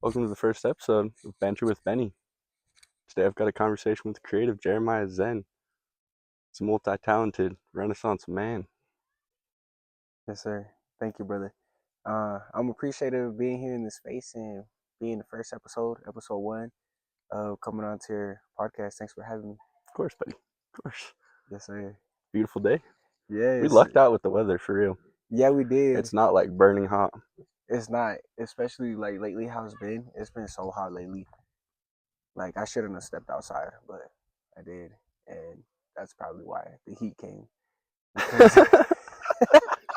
Welcome to the first episode of Banter with Benny. Today I've got a conversation with creative Jeremiah Zen. He's a multi-talented Renaissance man. Yes, sir. Thank you, brother. I'm appreciative of being here in this space and being the first episode one, of coming on to your podcast. Thanks for having me. Of course, buddy. Of course. Yes, sir. Beautiful day. We Yes. lucked out with the weather for real. Yeah, we did. It's not like burning hot. It's not, especially like lately how it's been. It's been so hot lately. Like I shouldn't have stepped outside, but I did, and that's probably why the heat came. Because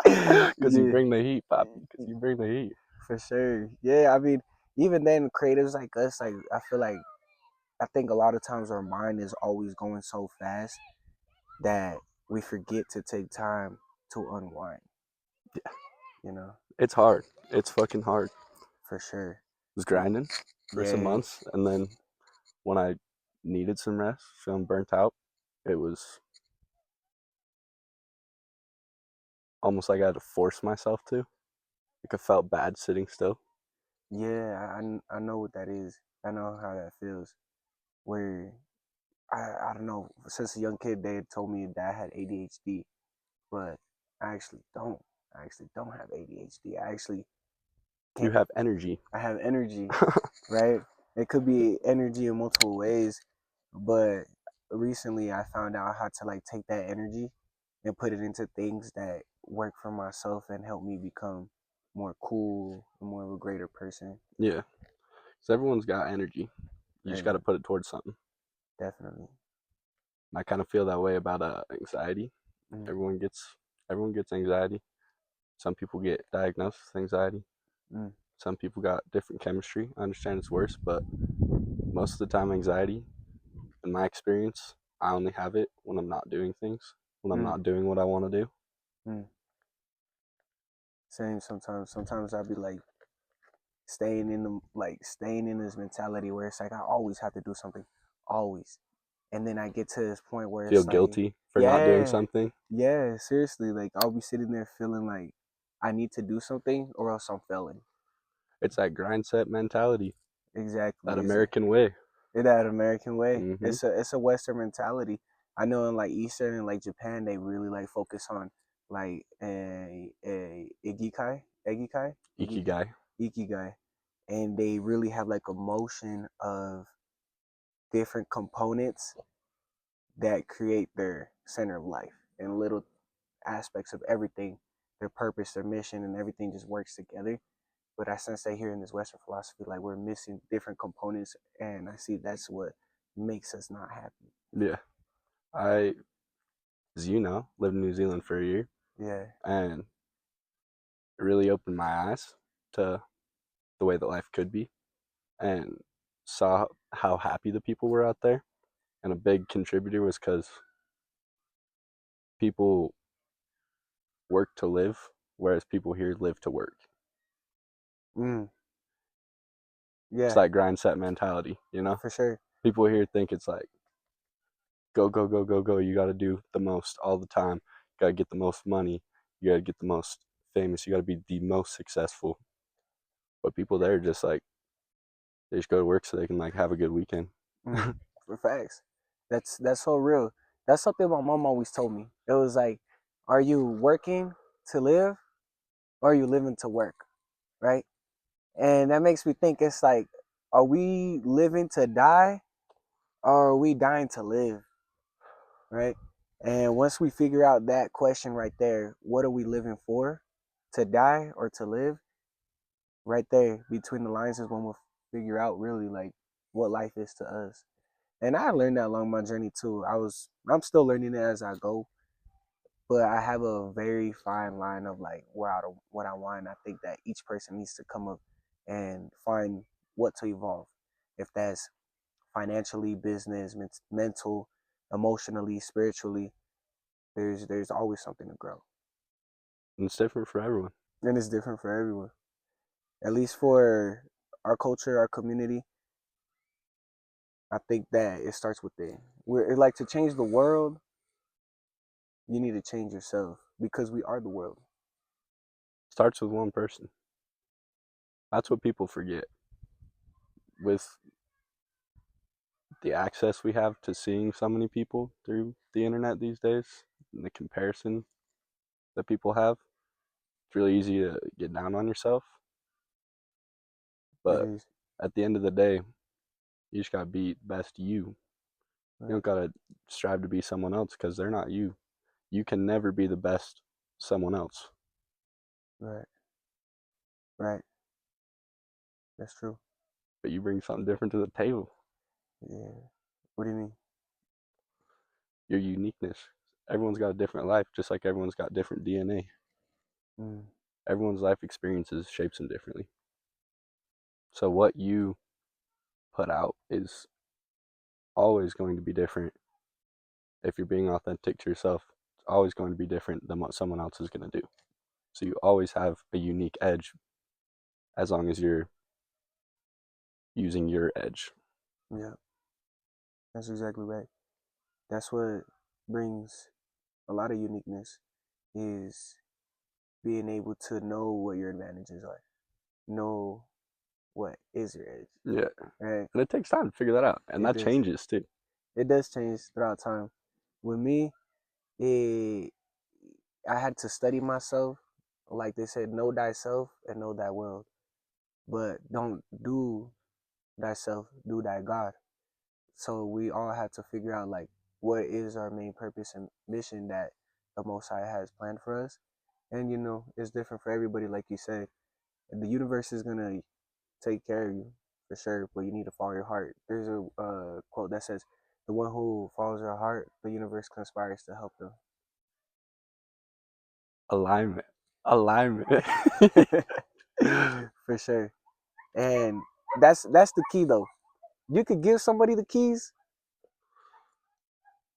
Because you yeah, bring the heat, Poppy. Because you bring the heat. for sure. Yeah, I mean, even then, creatives like us, like I feel like I think a lot of times our mind is always going so fast that we forget to take time to unwind, Yeah. you know, It's hard. It's fucking hard. for sure. Was grinding for some Yeah, months, and then when I needed some rest, feeling burnt out, it was almost like I had to force myself to. Like I felt bad sitting still. yeah, I know what that is. I know how that feels. Where I don't know, since a young kid, they had told me that I had ADHD, but I actually don't. I actually don't have ADHD. I actually You can't, have energy. I have energy, right? It could be energy in multiple ways, but recently I found out how to like take that energy and put it into things that work for myself and help me become more cool and more of a greater person. Yeah, because everyone's got energy. You just got to And put it towards something. definitely. I kind of feel that way about anxiety. Mm, Everyone gets everyone gets anxiety. Some people get diagnosed with anxiety. mm, Some people got different chemistry. I understand it's worse, but most of the time, anxiety, in my experience, I only have it when I'm not doing things, when I'm mm, not doing what I want to do. mm. Same sometimes. Sometimes I'll be like staying in this mentality where it's like I always have to do something. Always. And then I get to this point where Feel it's like, guilty for not doing yeah, something. yeah, seriously. Like I'll be sitting there feeling like I need to do something or else I'm failing. It's that grind set mentality, Exactly. that Is it American way. that American way? Hmm. It's a Western mentality. I know in like Eastern and like Japan, they really like focus on like a Ikigai. ikigai, and they really have like a motion of different components that create their center of life and little aspects of everything, their purpose, their mission, and everything just works together. But I sense that here in this Western philosophy, like we're missing different components, and I see that's what makes us not happy. Yeah. I, as you know, lived in New Zealand for a year, Yeah. and it really opened my eyes to the way that life could be, and saw how happy the people were out there. And a big contributor was because people work to live, whereas people here live to work. Mm, It's yeah, that grind set mentality, you know? for sure. People here think it's like go, go, go, go, go. You got to do the most all the time. You got to get the most money. You got to get the most famous. You got to be the most successful. But people there just like, they just go to work so they can like have a good weekend. Mm, for facts. That's so real. That's something my mom always told me. It was like, are you working to live or are you living to work? Right? And that makes me think it's like, are we living to die or are we dying to live? Right? And once we figure out that question right there, what are we living for? To die or to live? Right there between the lines is when we'll figure out really like what life is to us. And I learned that along my journey too. I'm still learning it as I go, but I have a very fine line of like what I want. I think that each person needs to come up and find what to evolve. If that's financially, business, mental, emotionally, spiritually, there's always something to grow, And it's different for everyone. and it's different for everyone. At least for our culture, our community, I think that it starts within. We're like to change the world. You need to change yourself because we are the world. Starts with one person. That's what people forget. with the access we have to seeing so many people through the internet these days, and the comparison that people have, it's really easy to get down on yourself. It But is. at the end of the day, you just gotta be best you. You Right. don't gotta strive to be someone else because they're not you. You can never be the best someone else, Right. Right. That's true. but you bring something different to the table. Yeah. What do you mean? Your uniqueness. Everyone's got a different life, just like everyone's got different DNA. Mm. Everyone's life experiences shapes them differently. So what you put out is always going to be different if you're being authentic to yourself. It's always going to be different than what someone else is going to do. So you always have a unique edge as long as you're using your edge. Yeah. That's exactly right. That's what brings a lot of uniqueness is being able to know what your advantages are. Know what is your edge. Yeah. Right? And it takes time to figure that out. And It that does. changes too. It does change throughout time. With me, it I had to study myself. Like they said, know thyself and know thy world. But don't do thyself, do thy God. So we all have to figure out like what is our main purpose and mission that the Most High has planned for us. And it's different for everybody, like you said. The universe is gonna take care of you for sure, but you need to follow your heart. There's a quote that says, "The one who follows their heart, the universe conspires to help them." Alignment. Alignment. For sure. And that's the key though. You could give somebody the keys,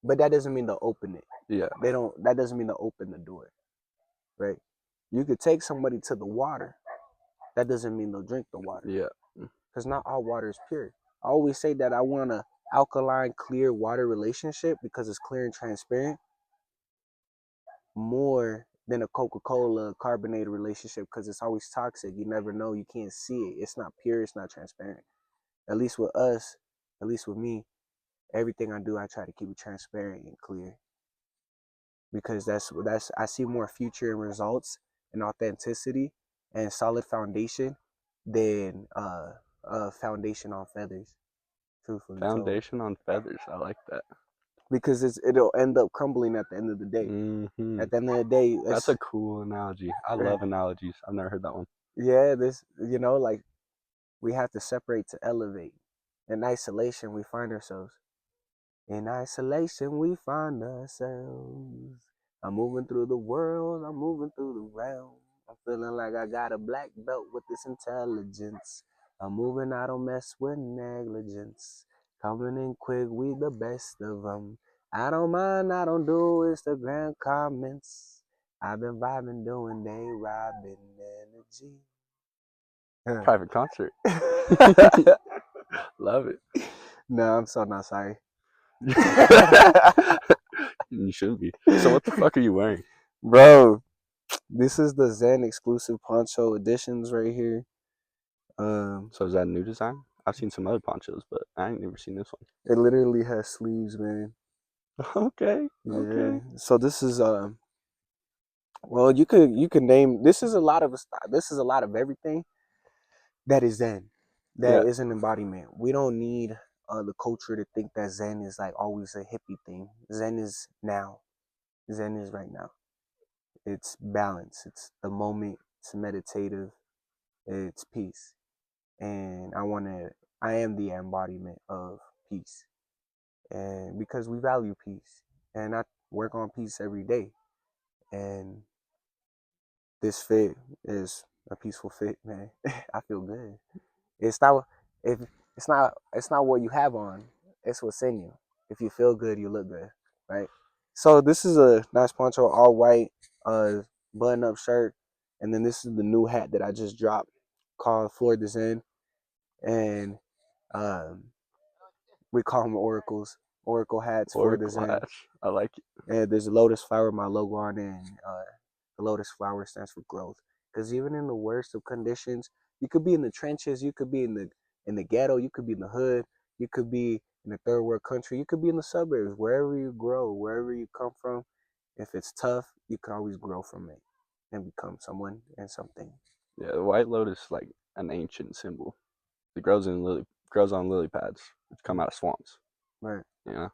but that doesn't mean they'll open it. Yeah. They don't. That doesn't mean they'll open the door, right? You could take somebody to the water. That doesn't mean they'll drink the water, Yeah. because not all water is pure. I always say that I want a alkaline, clear water relationship because it's clear and transparent more than a Coca-Cola carbonated relationship because it's always toxic. You never know. You can't see it. It's not pure. It's not transparent. At least with us, at least with me, everything I do, I try to keep it transparent and clear because that's I see more future and results and authenticity and solid foundation than a foundation on feathers. Truthfully told, Foundation on feathers. I like that. because it'll end up crumbling at the end of the day. Hmm. At the end of the day, That's a cool analogy. I right. love analogies. I've never heard that one. Yeah, this like we have to separate to elevate. In isolation, we find ourselves. In isolation, we find ourselves. I'm moving through the world, I'm moving through the realm. I'm feeling like I got a black belt with this intelligence. I'm moving, I don't mess with negligence. Coming in quick, we the best of them. I don't mind, I don't do Instagram comments. I've been vibing, doing they robbing energy. Private concert. Love it. No, I'm so not sorry. You should be. So what the fuck are you wearing? Bro, this is the Zen exclusive poncho editions right here. So is that a new design? I've seen some other ponchos, but I ain't never seen this It literally has sleeves, man. one. Okay, Yeah. okay. So this is well, you could name this is a lot of this is a lot of everything that is Zen. That Yeah. is an embodiment. We don't need the culture to think that Zen is like always a hippie thing. Zen is now. Zen is right now. It's balance. It's the moment. It's meditative. It's peace. And I am the embodiment of peace. And because we value peace. And I work on peace every day. And this fit is a peaceful fit, man. I feel good. It's not if it's not what you have on, it's what's in you. If you feel good, you look good, right? So this is a nice poncho, all white, button up shirt, and then this is the new hat that I just dropped called Floor Zen, and um, we call them oracles, oracle hats for the Oracle Zen. hats. I like it. And there's a lotus flower, my logo on it, and the lotus flower stands for growth. Because even in the worst of conditions, you could be in the trenches, you could be in the ghetto, you could be in the hood, you could be in a third world country, you could be in the suburbs, wherever you grow, wherever you come from. If it's tough, you can always grow from it and become someone and something. Yeah, the white lotus is like an ancient symbol. It grows on lily pads, which come out of swamps. Right. You know,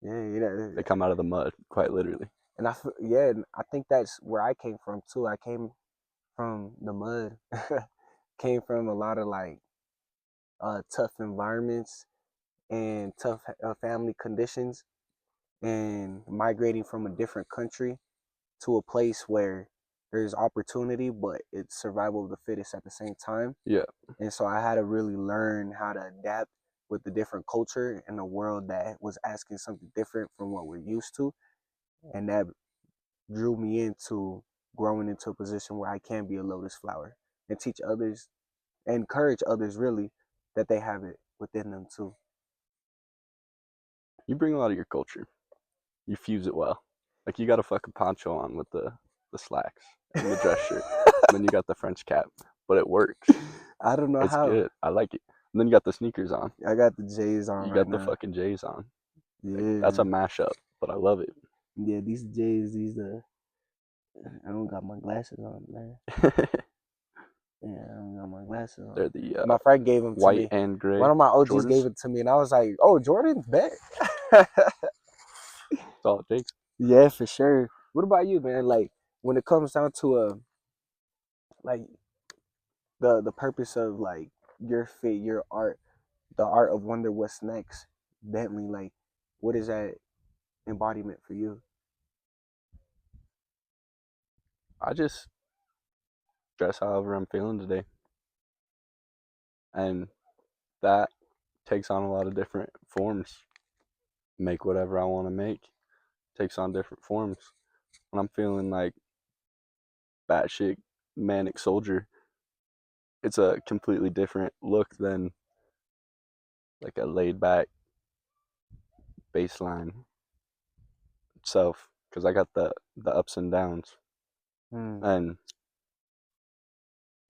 Yeah, yeah. they come out of the mud, quite literally. And yeah, and I think that's where I came from too. I came from the mud. Came from a lot of like tough environments and tough family conditions, and migrating from a different country to a place where there's opportunity, but it's survival of the fittest at the same time. Yeah, And so I had to really learn how to adapt with the different culture in a world that was asking something different from what we're used to. And that drew me into growing into a position where I can be a lotus flower and teach others, encourage others really, that they have it within them too. you bring a lot of your culture. You fuse it well. Like you got a fucking poncho on with the slacks and the dress shirt, and then you got the French cap, but it works. I don't know It's how. good. I like it. And then you got the sneakers on. I got the J's on You right got the now. fucking J's on. Like, that's a Yeah. mashup, but I love it. Yeah, these J's, I don't got my glasses on, man. Yeah, I don't got my glasses on. They're the My friend gave them to white me. and gray One of my OGs gave Jordans. it to me, and I was like, "Oh, Jordan's bet." That's all it takes. Yeah, for sure. What about you, man? Like when it comes down to like the purpose of like your fit, your art, the art of wonder what's next, Bentley, like what is that embodiment for you? I just dress however I'm feeling today, and that takes on a lot of different forms. Make whatever I want to make. Takes on different forms. When I'm feeling like batshit manic soldier, it's a completely different look than like a laid back baseline self because I got the ups and downs, Hmm. and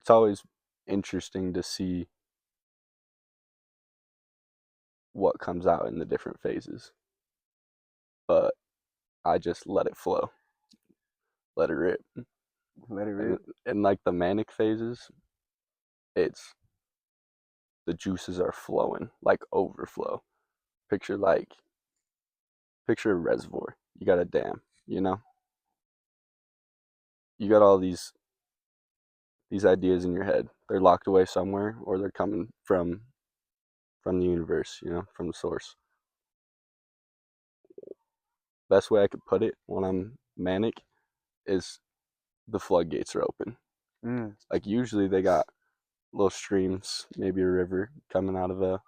it's always interesting to see what comes out in the different phases. But I just let it flow, let it rip, Let it and rip. in like the manic phases, it's the juices are flowing like overflow. Picture like picture a reservoir. You got a dam, you know. You got all these ideas in your head. They're locked away somewhere, or they're coming from the universe, you know, from the source. Best way I could put it when I'm manic is the floodgates are open. Mm. Like usually they got little streams, maybe a river coming out of a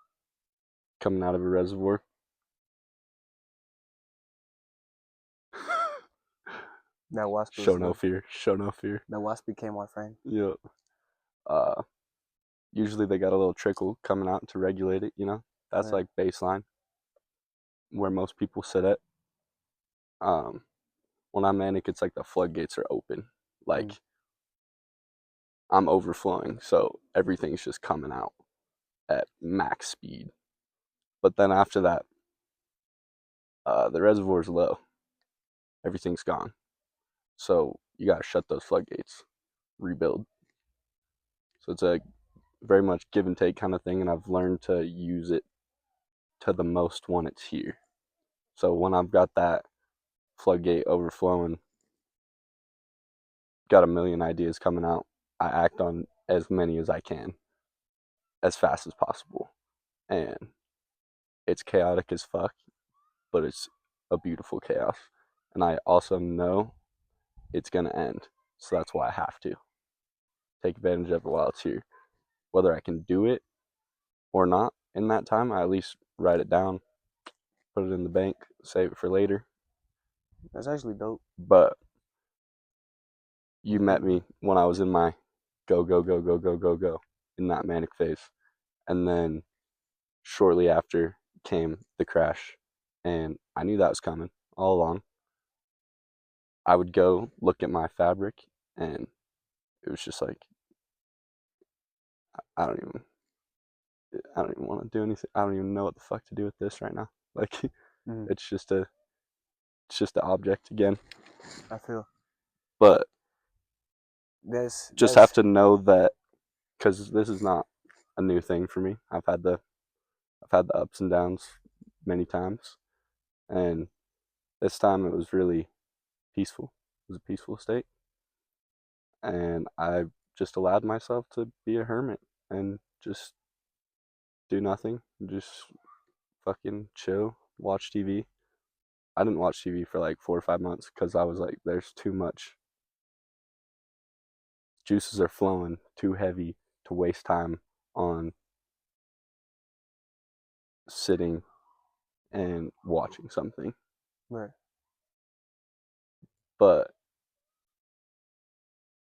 reservoir. That wasp was Show no the fear. Show no fear. that wasp became my friend. Yeah. Uh, usually they got a little trickle coming out to regulate it. You know, that's Right. like baseline where most people sit at. Um, when I'm manic, it's like the floodgates are open. Like Mm. I'm overflowing, so everything's just coming out at max speed. But then after that, the reservoir's low. Everything's gone. So you gotta shut those floodgates, rebuild. So it's a very much give and take kind of thing, and I've learned to use it to the most when it's here. So when I've got that floodgate overflowing, got a million ideas coming out, I act on as many as I can as fast as possible. And it's chaotic as fuck, but it's a beautiful chaos. And I also know it's going to end. So that's why I have to take advantage of it while it's here. Whether I can do it or not in that time, I at least write it down, put it in the bank, save it for later. That's actually dope. But you met me when I was in my go, go, go, go, go, go, go in that manic phase. And then shortly after came the crash. And I knew that was coming all along. I would go look at my fabric, and it was just like, I don't even, I don't even want to do anything. I don't even know what the fuck to do with this right now. Like, Mm, it's just a it's just an object again. I feel But just have that's to know that because this is not a new thing for me. I've had the ups and downs many times, and this time it was really peaceful. It was a peaceful state, and I just allowed myself to be a hermit and just do nothing, just fucking chill, watch TV. I didn't watch TV for like 4 or 5 months because I was like, there's too much. Juices are flowing too heavy to waste time on sitting and watching something. right, But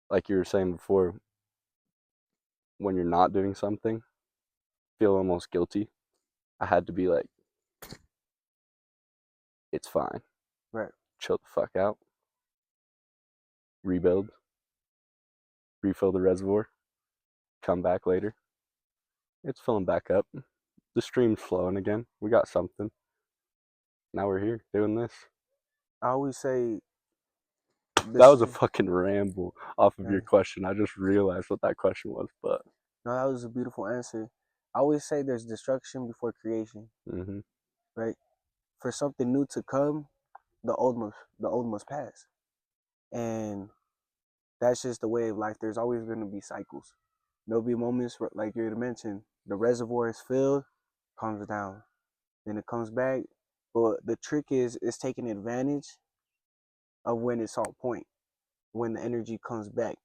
like you were saying before, when you're not doing something, feel almost guilty. I had to be like, it's fine. right. Chill the fuck out. Rebuild. Refill the reservoir. Come back later. It's filling back up. The stream's flowing again. We got something. Now we're here doing this. I always say That this was is a fucking ramble off of your right. question. I just realized what that question was, but No, that was a beautiful answer. I always say there's destruction before creation, mm-hmm. right? For something new to come, the old must pass, and that's just the way of life. There's always going to be cycles. There'll be moments where, like you mentioned, the reservoir is filled, comes down, then it comes back. But the trick is taking advantage of when it's on point, when the energy comes back,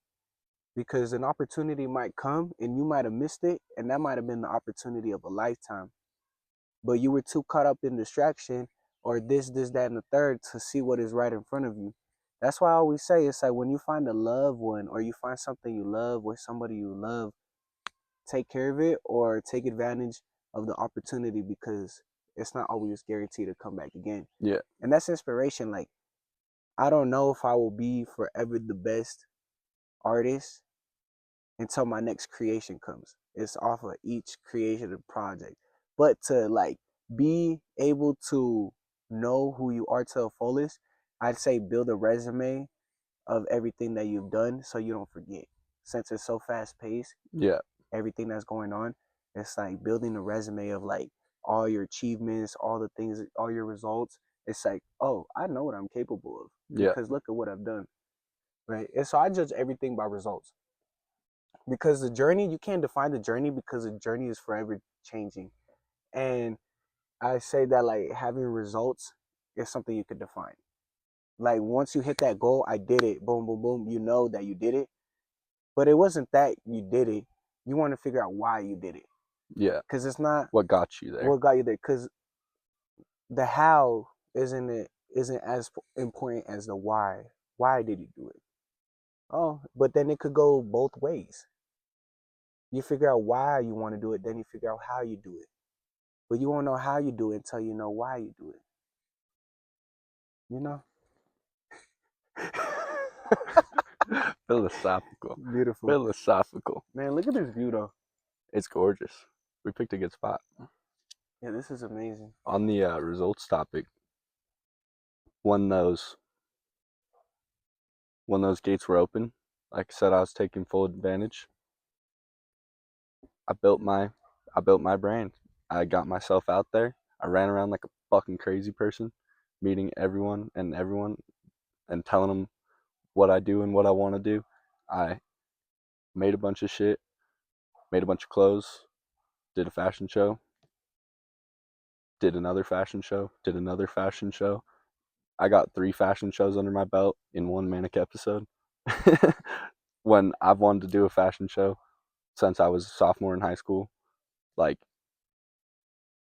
because an opportunity might come and you might have missed it, and that might have been the opportunity of a lifetime. But you were too caught up in distraction or this, that, and the third to see what is right in front of you. That's why I always say it's like when you find a loved one or you find something you love or somebody you love, take care of it or take advantage of the opportunity because it's not always guaranteed to come back again. Yeah, And that's inspiration. Like, I don't know if I will be forever the best artist until my next creation comes. It's off of each creative project. But to like be able to know who you are to the fullest, I'd say build a resume of everything that you've done so you don't forget. Since it's so fast paced, yeah, everything that's going on, it's like building a resume of like all your achievements, all the things, all your results. It's like, oh, I know what I'm capable of yeah, because look at what I've done. Right. And so I judge everything by results because the journey, you can't define the journey because the journey is forever changing. And I say that like having results is something you could define. Like once you hit that goal, I did it, boom, boom, boom, you know that you did it. But it wasn't that you did it. You want to figure out why you did it. yeah. Because it's not What got you there? what got you there. Because the how isn't as important as the why. Why did you do it? Oh, but then it could go both ways. You figure out why you want to do it, then you figure out how you do it. But you won't know how you do it until you know why you do it. You know? Philosophical. Beautiful. Philosophical. Man, look at this view though. It's gorgeous. We picked a good spot. Yeah, this is amazing. On the results topic, when those when those gates were open, like I said, I was taking full advantage. I built my I built my brand. I got myself out there. I ran around like a fucking crazy person, meeting everyone and telling them what I do and what I want to do. I made a bunch of shit, made a bunch of clothes, did a fashion show, did another fashion show, did another fashion show. I got 3 fashion shows under my belt in one manic episode. When I've wanted to do a fashion show since I was a sophomore in high school, like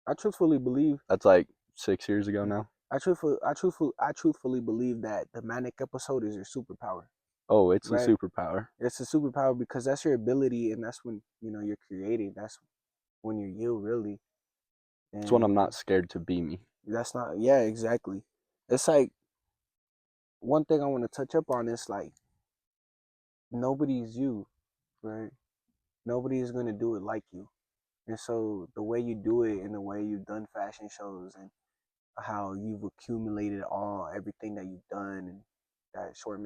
I truthfully believe that's like 6 years ago now. I truthfully believe that the manic episode is your superpower. Oh, it's a Right? superpower. It's a superpower because that's your ability and that's when, you're creating. That's when you're you really. It's when I'm And not scared to be me. that's not yeah, exactly. It's like one thing I want to touch up on is like nobody's you, right? Nobody is gonna do it like you. And so the way you do it and the way you've done fashion shows and how you've accumulated all everything that you've done in that short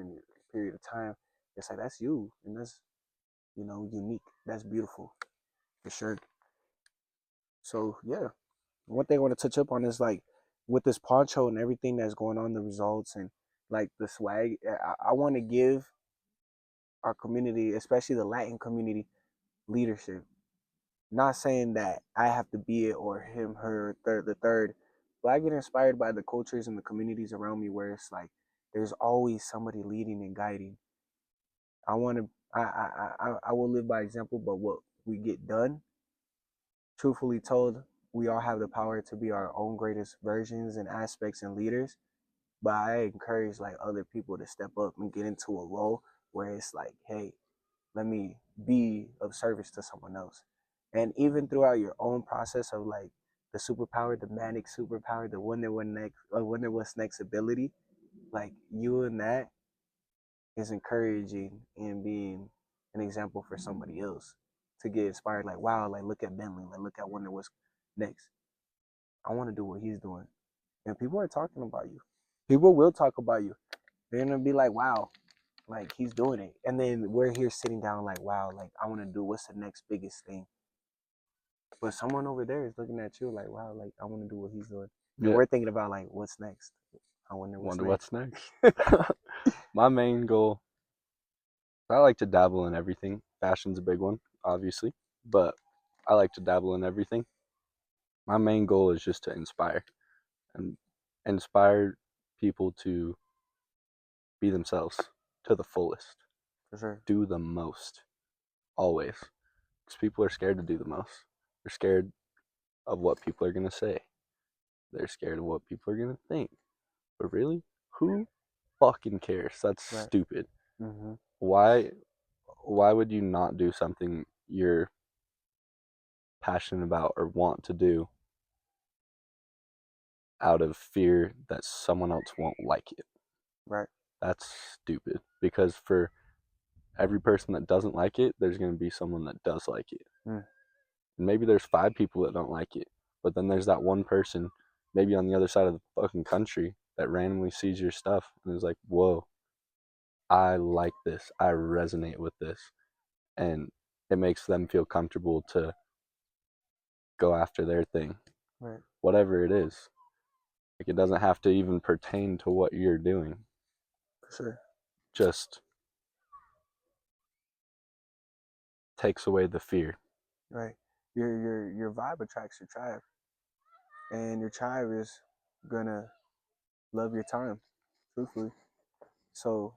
period of time, it's like that's you, and that's unique. That's beautiful for sure. So yeah, one thing I want to touch up on is like with this poncho and everything that's going on, the results and like the swag. I want to give our community, especially the Latin community, leadership. Not saying that I have to be it or him, her, the third, but I get inspired by the cultures and the communities around me where it's like there's always somebody leading and guiding. I want to, I will live by example, but what we get done, truthfully told, we all have the power to be our own greatest versions and aspects and leaders. But I encourage like other people to step up and get into a role where it's like, hey, let me be of service to someone else. And even throughout your own process of like the superpower, the manic superpower, the wonder what's next ability, like you and that is encouraging and being an example for somebody else to get inspired. Like, wow, like look at Bentley, like look at Wonder what's next. I want to do what he's doing. And people are talking about you. People will talk about you. They're gonna be like, wow, like he's doing it. And then we're here sitting down like, wow, like I want to do what's the next biggest thing. But someone over there is looking at you like, wow, like I want to do what he's doing. And Yeah. we're thinking about like what's next. I wonder what's Wonder next. what's next. My main goal, I like to dabble in everything. Fashion's a big one, obviously, but I like to dabble in everything. My main goal is just to inspire and inspire people to be themselves to the fullest. For sure. Do the most, always. Because people are scared to do the most. They're scared of what people are going to say. They're scared of what people are going to think. But really, who fucking cares? That's Right. stupid. Mm-hmm. Why why would you not do something you're passionate about or want to do out of fear that someone else won't like it? Right. That's stupid because for every person that doesn't like it, there's going to be someone that does like it. Mm. And maybe there's 5 people that don't like it, but then there's that one person, maybe on the other side of the fucking country, that randomly sees your stuff and is like, whoa, I like this. I resonate with this. And it makes them feel comfortable to go after their thing, Right. whatever it is. Like, it doesn't have to even pertain to what you're doing. For sure. Just takes away the fear. Right. Your vibe attracts your tribe, and your tribe is gonna love your time, truthfully. So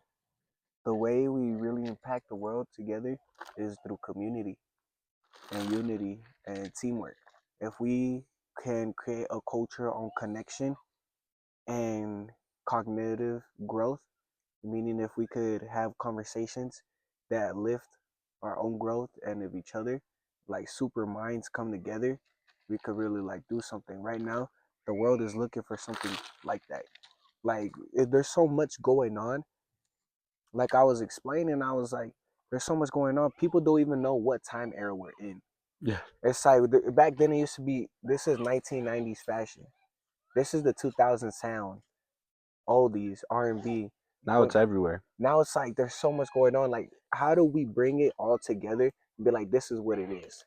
the way we really impact the world together is through community and unity and teamwork. If we can create a culture on connection and cognitive growth, meaning if we could have conversations that lift our own growth and of each other, like super minds come together, we could really like do something. Right now, the world is looking for something like that. Like there's so much going on. Like I was explaining, I was like, there's so much going on. People don't even know what time era we're in. Yeah. It's like back then it used to be. This is 1990s fashion. This is the 2000 sound, oldies, R&B. Now But it's everywhere. now it's like there's so much going on. Like, how do we bring it all together and be like, this is what it is,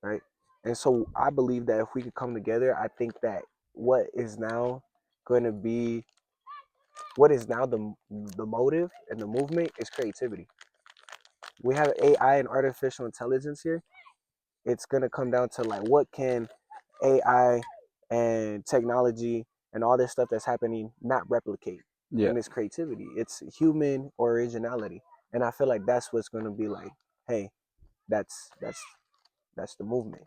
right? And so I believe that if we could come together, I think that what is now going to be, what is now the motive and the movement is creativity. We have AI and artificial intelligence here. It's gonna come down to like what can AI and technology and all this stuff that's happening not replicate. Yeah. And it's creativity. It's human originality. And I feel like that's what's gonna be like, hey, that's the movement.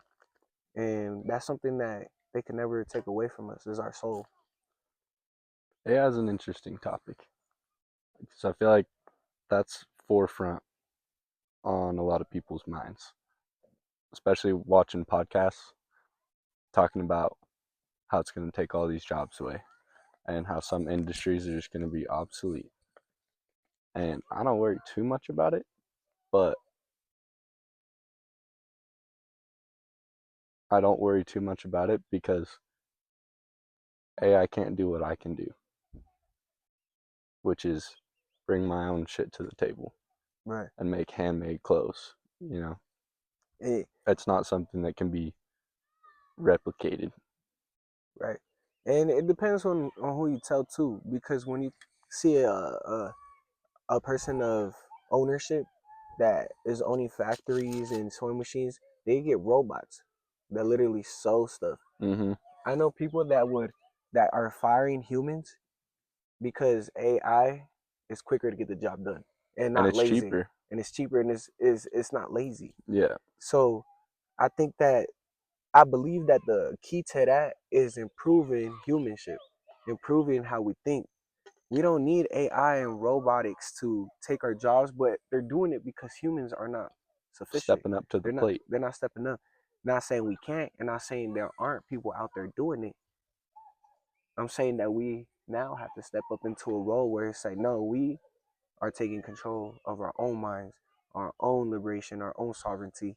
And that's something that they can never take away from us is our soul. AI is an interesting topic. So I feel like that's forefront on a lot of people's minds, especially watching podcasts talking about how it's going to take all these jobs away and how some industries are just going to be obsolete. And I don't worry too much about it, but I don't worry too much about it because AI can't do what I can do, which is bring my own shit to the table Right. and make handmade clothes. You know, It, it's not something that can be replicated. right. And it depends on who you tell too, because when you see a person of ownership that is owning factories and sewing machines, they get robots that literally sew stuff. Mm-hmm. I know people that are firing humans because AI is quicker to get the job done and And not it's lazy, cheaper. and it's cheaper and it's not lazy. Yeah. So I think that I believe that the key to that is improving humanship, improving how we think. We don't need AI and robotics to take our jobs, but they're doing it because humans are not sufficient. Stepping up to the They're not plate. they're not stepping up. Not saying we can't, and not saying there aren't people out there doing it. I'm saying that we now have to step up into a role where it's like, no, we are taking control of our own minds, our own liberation, our own sovereignty,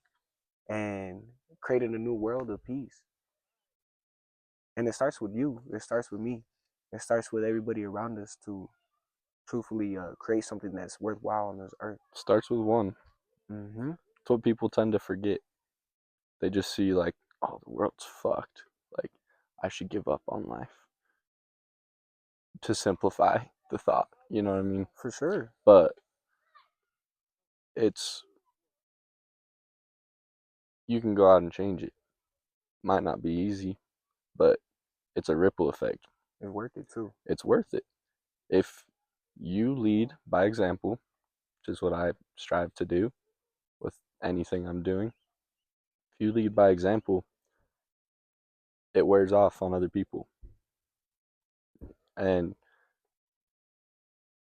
and creating a new world of peace. And it starts with you. It starts with me. It starts with everybody around us to truthfully create something that's worthwhile on this earth. Starts with one. Mm-hmm. It's what people tend to forget. They just see like, oh, the world's fucked. Like, I should give up on life to simplify the thought. You know what I mean? For sure. But it's you can go out and change it. Might not be easy, but it's a ripple effect. It's worth it too. It's worth it. If you lead by example, which is what I strive to do with anything I'm doing, if you lead by example, it wears off on other people. And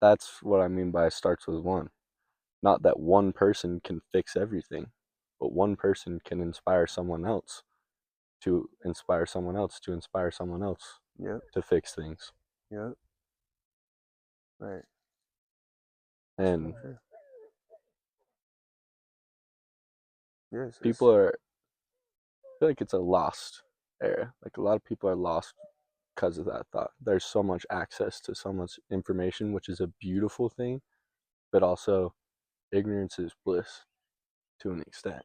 that's what I mean by starts with one. Not that one person can fix everything, but one person can inspire someone else to inspire someone else to inspire someone else Yep. to fix things. Yep. Right. And For sure. Yes. people are, I feel like it's a lost era. Like a lot of people are lost because of that thought. There's so much access to so much information, which is a beautiful thing, but also ignorance is bliss to an extent.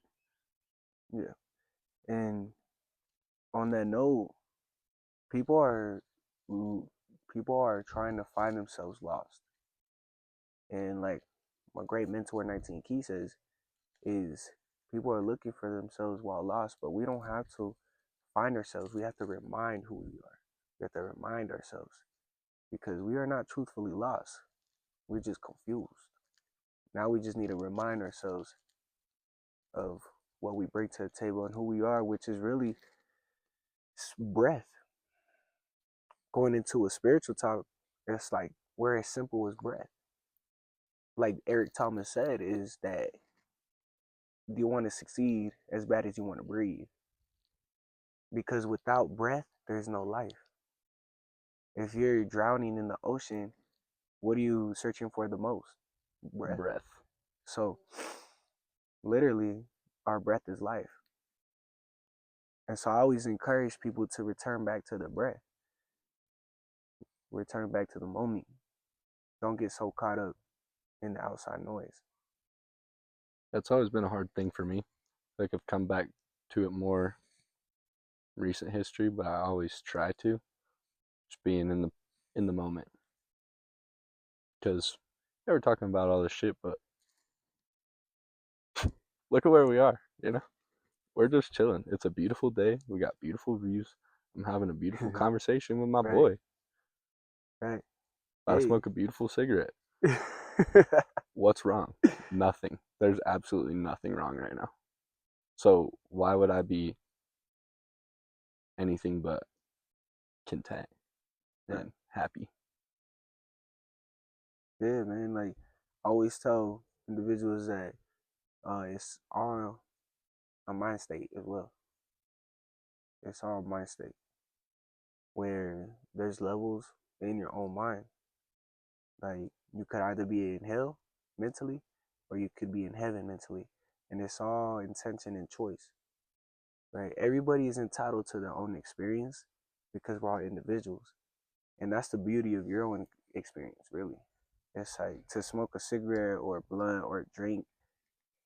Yeah. And on that note, people are people are trying to find themselves lost. And like my great mentor 19 Key says, is people are looking for themselves while lost, but we don't have to find ourselves. We have to remind who we are. We have to remind ourselves because we are not truthfully lost. We're just confused. Now we just need to remind ourselves of what we bring to the table and who we are, which is really breath. Going into a spiritual talk, it's like we're as simple as breath. Like Eric Thomas said, is that do you want to succeed as bad as you want to breathe? Because without breath, there's no life. If you're drowning in the ocean, what are you searching for the most? Breath. Breath. So, literally, our breath is life. And so I always encourage people to return back to the breath, return back to the moment. Don't get so caught up in the outside noise. That's always been a hard thing for me. Like I've come back to it more recent history, but I always try to just being in the moment. Because yeah, we're talking about all this shit, but look at where we are. You know, we're just chilling. It's a beautiful day. We got beautiful views. I'm having a beautiful conversation with my Right, boy. right. I Hey. smoke a beautiful cigarette. What's wrong? Nothing. There's absolutely nothing wrong right now. So why would I be anything but content Right. and happy? Yeah, man. Like I always tell individuals that it's all a mind state as well. It's all a mind state where there's levels in your own mind. Like you could either be in hell mentally or you could be in heaven mentally. And it's all intention and choice. right? Everybody is entitled to their own experience because we're all individuals. And that's the beauty of your own experience, really. It's like to smoke a cigarette or a blunt or a drink,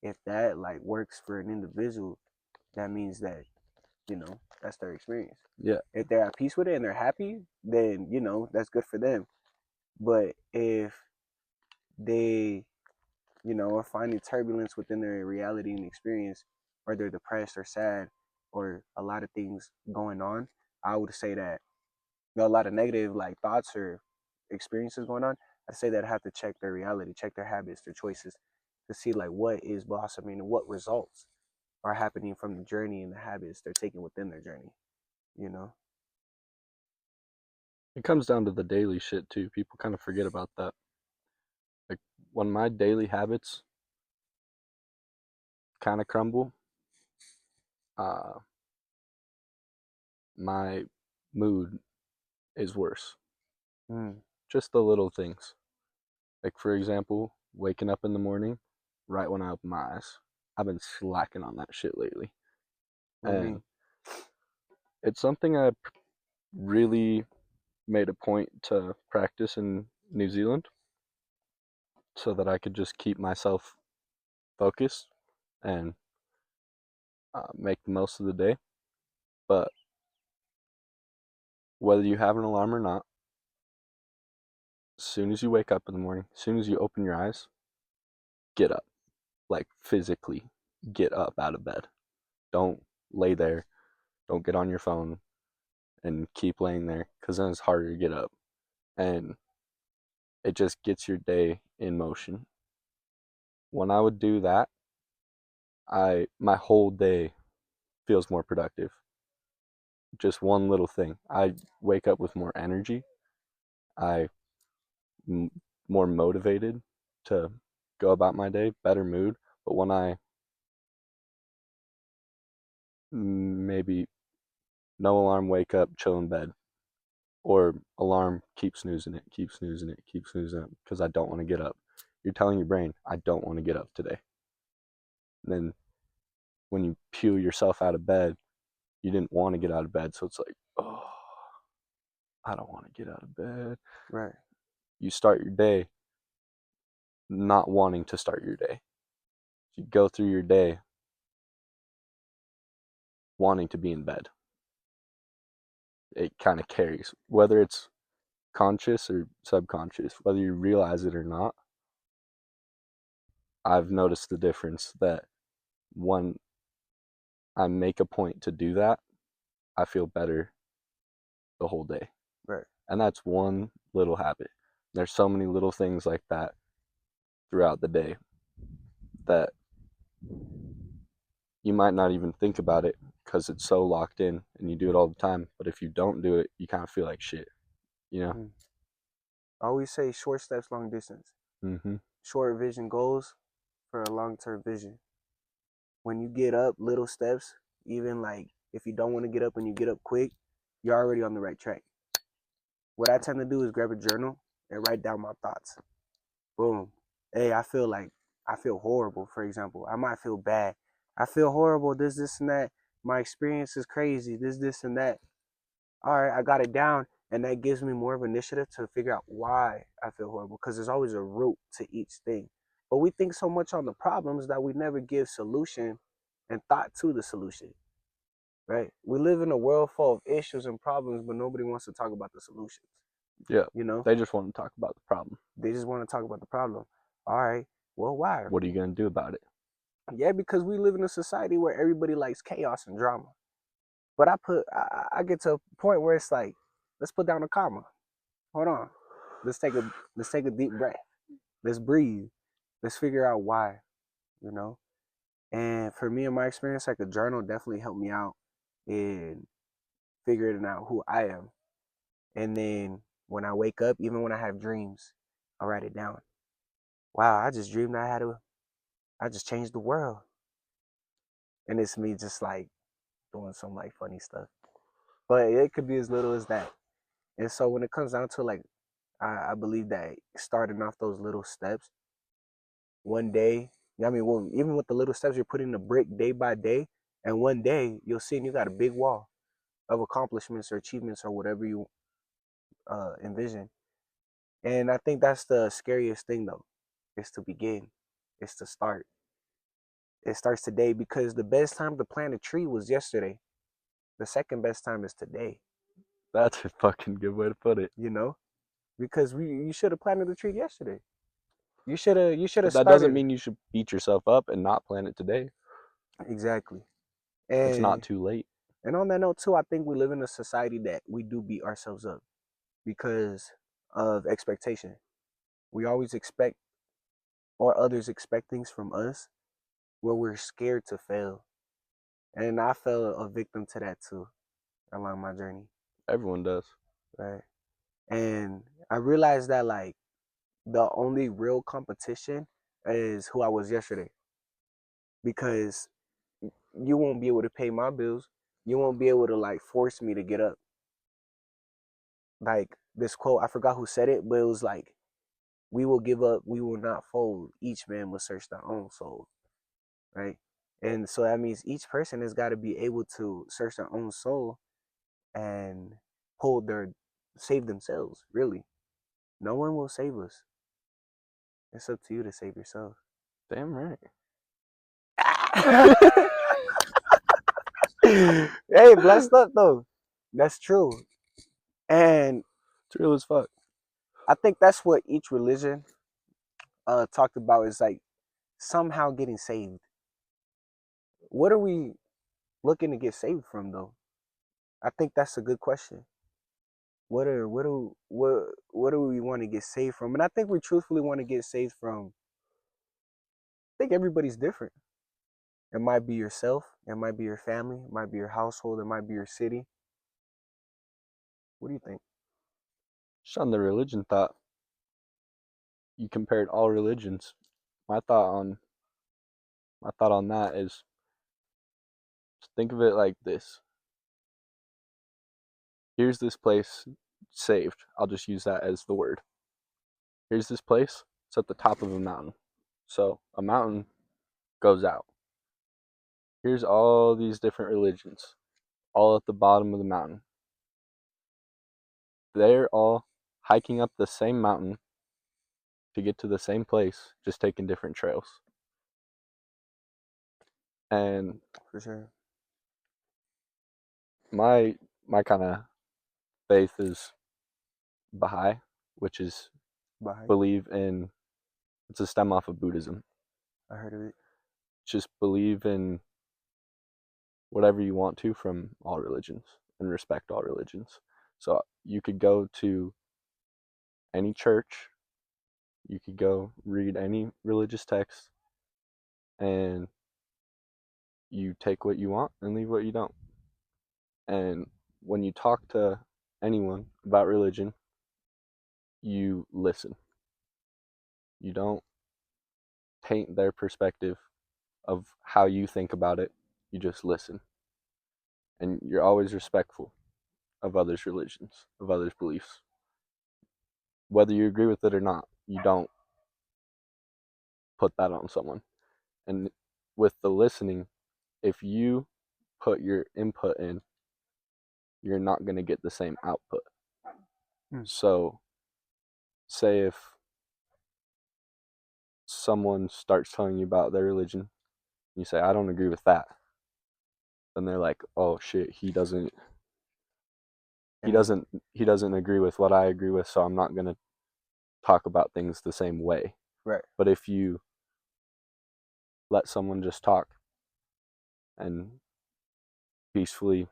if that like works for an individual, that means that, that's their experience. Yeah. If they're at peace with it and they're happy, then, that's good for them. But if they, are finding turbulence within their reality and experience, or they're depressed or sad, or a lot of things going on, I would say that a lot of negative like thoughts or experiences going on, I'd say that I have to check their reality, check their habits, their choices, to see like what is blossoming and what results are happening from the journey and the habits they're taking within their journey. You know. It comes down to the daily shit too. People kind of forget about that. Like when my daily habits kind of crumble, uh, my mood is worse. Mm. Just the little things. Like for example, waking up in the morning, right when I open my eyes. I've been slacking on that shit lately, What do you and mean? it's something I really made a point to practice in New Zealand, so that I could just keep myself focused and make the most of the day. But whether you have an alarm or not, as soon as you wake up in the morning, as soon as you open your eyes, get up. Like physically, get up out of bed. Don't lay there. Don't get on your phone and keep laying there, because then it's harder to get up. And it just gets your day in motion. When I would do that, my whole day feels more productive. Just one little thing. I wake up with more energy. I more motivated to go about my day, better mood. But when I maybe no alarm, wake up, chill in bed, or alarm, keep snoozing it, keep snoozing it, keep snoozing it because I don't want to get up. You're telling your brain, I don't want to get up today. And then when you peel yourself out of bed, you didn't want to get out of bed. So it's like, oh, I don't want to get out of bed. Right. You start your day not wanting to start your day. You go through your day wanting to be in bed. It kind of carries, whether it's conscious or subconscious, whether you realize it or not. I've noticed the difference that when I make a point to do that, I feel better the whole day. Right. And that's one little habit. There's so many little things like that throughout the day that you might not even think about it because it's so locked in and you do it all the time. But if you don't do it, you kind of feel like shit, you know? Mm. I always say short steps, long distance. Mm-hmm. Short vision goals for a long term vision. When you get up, little steps, even like if you don't want to get up and you get up quick, you're already on the right track. What I tend to do is grab a journal and write down my thoughts. Boom. Hey, I feel horrible, for example. I might feel bad. I feel horrible, this, and that. My experience is crazy, this, and that. All right, I got it down. And that gives me more of initiative to figure out why I feel horrible, because there's always a root to each thing. But we think so much on the problems that we never give solution and thought to the solution, right? We live in a world full of issues and problems, but nobody wants to talk about the solutions, Yeah. you know? They just want to talk about the problem. They just want to talk about the problem. All right, well, why? What are you going to do about it? Yeah, because we live in a society where everybody likes chaos and drama. But I get to a point where it's like, let's put down a comma. Hold on. Let's take a let's take a deep breath. Let's breathe. Let's figure out why, you know? And for me, in my experience, like a journal definitely helped me out in figuring out who I am. And then when I wake up, even when I have dreams, I write it down. Wow, I just dreamed I just changed the world. And it's me just like doing some like funny stuff. But it could be as little as that. And so when it comes down to like, I believe that starting off those little steps, one day, I mean, well, even with the little steps, you're putting the brick day by day, And one day you'll see and you got a big wall of accomplishments or achievements or whatever you envision. And I think that's the scariest thing though, is to begin, is to start. It starts today because the best time to plant a tree was yesterday. The second best time is today, That's a fucking good way to put it. you know? Because you should have planted the tree yesterday. You should have But that doesn't started. mean you should beat yourself up and not plan it today. Exactly. It's not And too late. and on that note too, I think we live in a society that we do beat ourselves up because of expectation. We always expect or others expect things from us where we're scared to fail. And I fell a victim to that too along my journey, Everyone does. right? And I realized that like the only real competition is who I was yesterday because you won't be able to pay my bills. You won't be able to like force me to get up. Like this quote, I forgot who said it, but it was like, we will give up, we will not fold. Each man will search their own soul, right? And so that means each person has got to be able to search their own soul and hold their save themselves, really. No one will save us. It's up to you to save yourself. Damn right. Hey, blessed up though. That's true. And It's real as fuck. I think that's what each religion talked about is like somehow getting saved. What are we looking to get saved from though? I think that's a good question. What do we want to get saved from? And I think we truthfully want to get saved from. I think everybody's different. It might be yourself, it might be your family, it might be your household, it might be your city. What do you think? Just on the religion thought, you compared all religions. My thought on my thought on that is think of it like this. Here's this place saved. I'll just use that as the word. Here's this place. It's at the top of a mountain. So a mountain goes out. Here's all these different religions, all at the bottom of the mountain. They're all hiking up the same mountain to get to the same place, just taking different trails. And For sure. my kind of faith is Baha'i, which is Bye. believe in, it's a stem off of Buddhism. I heard of it. Just believe in whatever you want to from all religions and respect all religions. So you could go to any church, you could go read any religious text, and you take what you want and leave what you don't. And when you talk to anyone about religion, you listen. You don't paint their perspective of how you think about it. You just listen. And you're always respectful of others' religions, of others' beliefs. Whether you agree with it or not, you don't put that on someone. And with the listening, if you put your input in, you're not going to get the same output. Mm. So, say if someone starts telling you about their religion, you say, I don't agree with that. Then they're like, oh shit, he And doesn't he doesn't agree with what I agree with, so I'm not going to talk about things the same way. right. But if you let someone just talk and peacefully,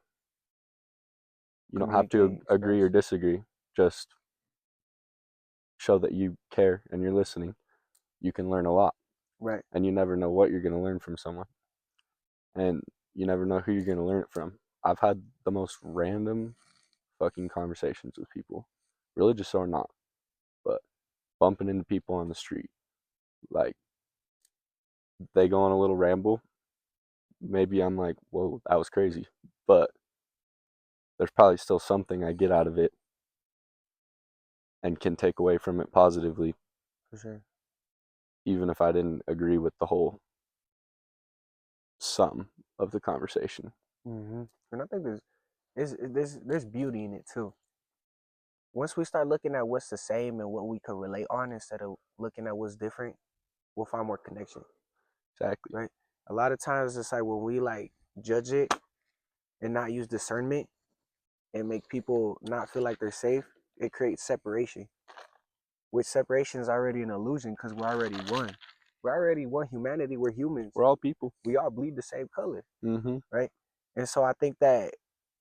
you don't have to Communicate, agree or express. disagree, just show that you care and you're listening, you can learn a lot. Right. And you never know what you're going to learn from someone. And you never know who you're going to learn it from. I've had the most random fucking conversations with people, religious or not, but bumping into people on the street. Like, they go on a little ramble. Maybe I'm like, whoa, that was crazy. But there's probably still something I get out of it and can take away from it positively, For sure. even if I didn't agree with the whole some of the conversation. And I think there's beauty in it too. Once we start looking at what's the same and what we can relate on instead of looking at what's different, we'll find more connection, Exactly. right? A lot of times it's like when we like judge it and not use discernment and make people not feel like they're safe, it creates separation. Which separation is already an illusion because we're already one. We're already one humanity. We're humans. We're all people. We all bleed the same color, Mm-hmm. right? And so I think that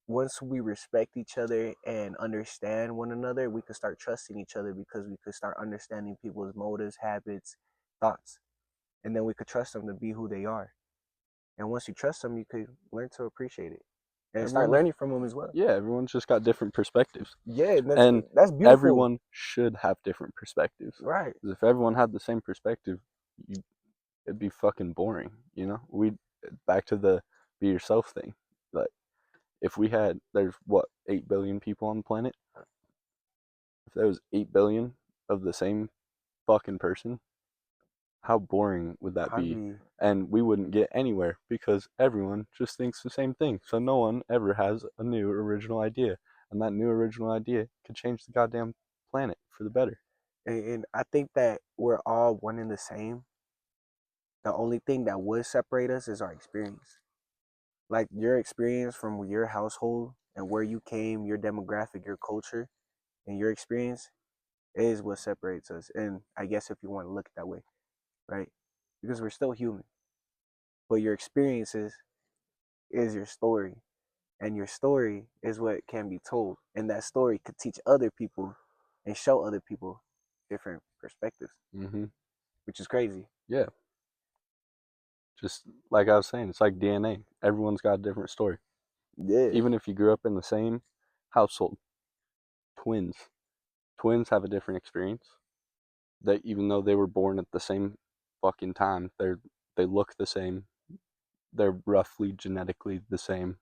once we respect each other and understand one another, we can start trusting each other because we could start understanding people's motives, habits, thoughts, and then we could trust them to be who they are. And once you trust them, you could learn to appreciate it and start Everyone's learning from them as well. yeah, everyone's just got different perspectives, Yeah, and that's beautiful, everyone should have different perspectives. right? Because if everyone had the same perspective, you, it'd be fucking boring. You know, we back to the be yourself thing. Like if we had, there's what 8 billion people on the planet. If there was 8 billion of the same fucking person, how boring would that I'd be? be And we wouldn't get anywhere because everyone just thinks the same thing. So no one ever has a new original idea. And that new original idea could change the goddamn planet for the better. and I think that we're all one and the same. The only thing that would separate us is our experience. Like your experience from your household and where you came, your demographic, your culture, and your experience is what separates us. And I guess if you want to look at that way, right? Because we're still human. But your experiences is your story. And your story is what can be told. And that story could teach other people and show other people different perspectives, Mm-hmm. which is crazy. Yeah. Just like I was saying, it's like DNA. Everyone's got a different story. Yeah, Even if you grew up in the same household, twins. Twins have a different experience. That even though they were born at the same fucking time, they look the same. They're roughly genetically the same.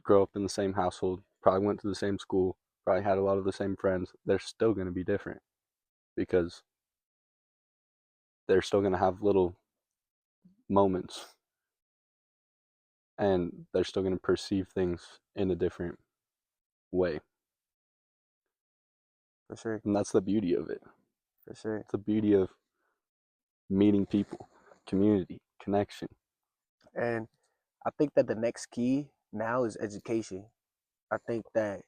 Grow up in the same household, probably went to the same school, probably had a lot of the same friends. They're still going to be different because they're still going to have little moments and they're still going to perceive things in a different way. for sure. And that's the beauty of it. For sure. It's the beauty of meeting people, community, connection. And I think that the next key now is education. I think that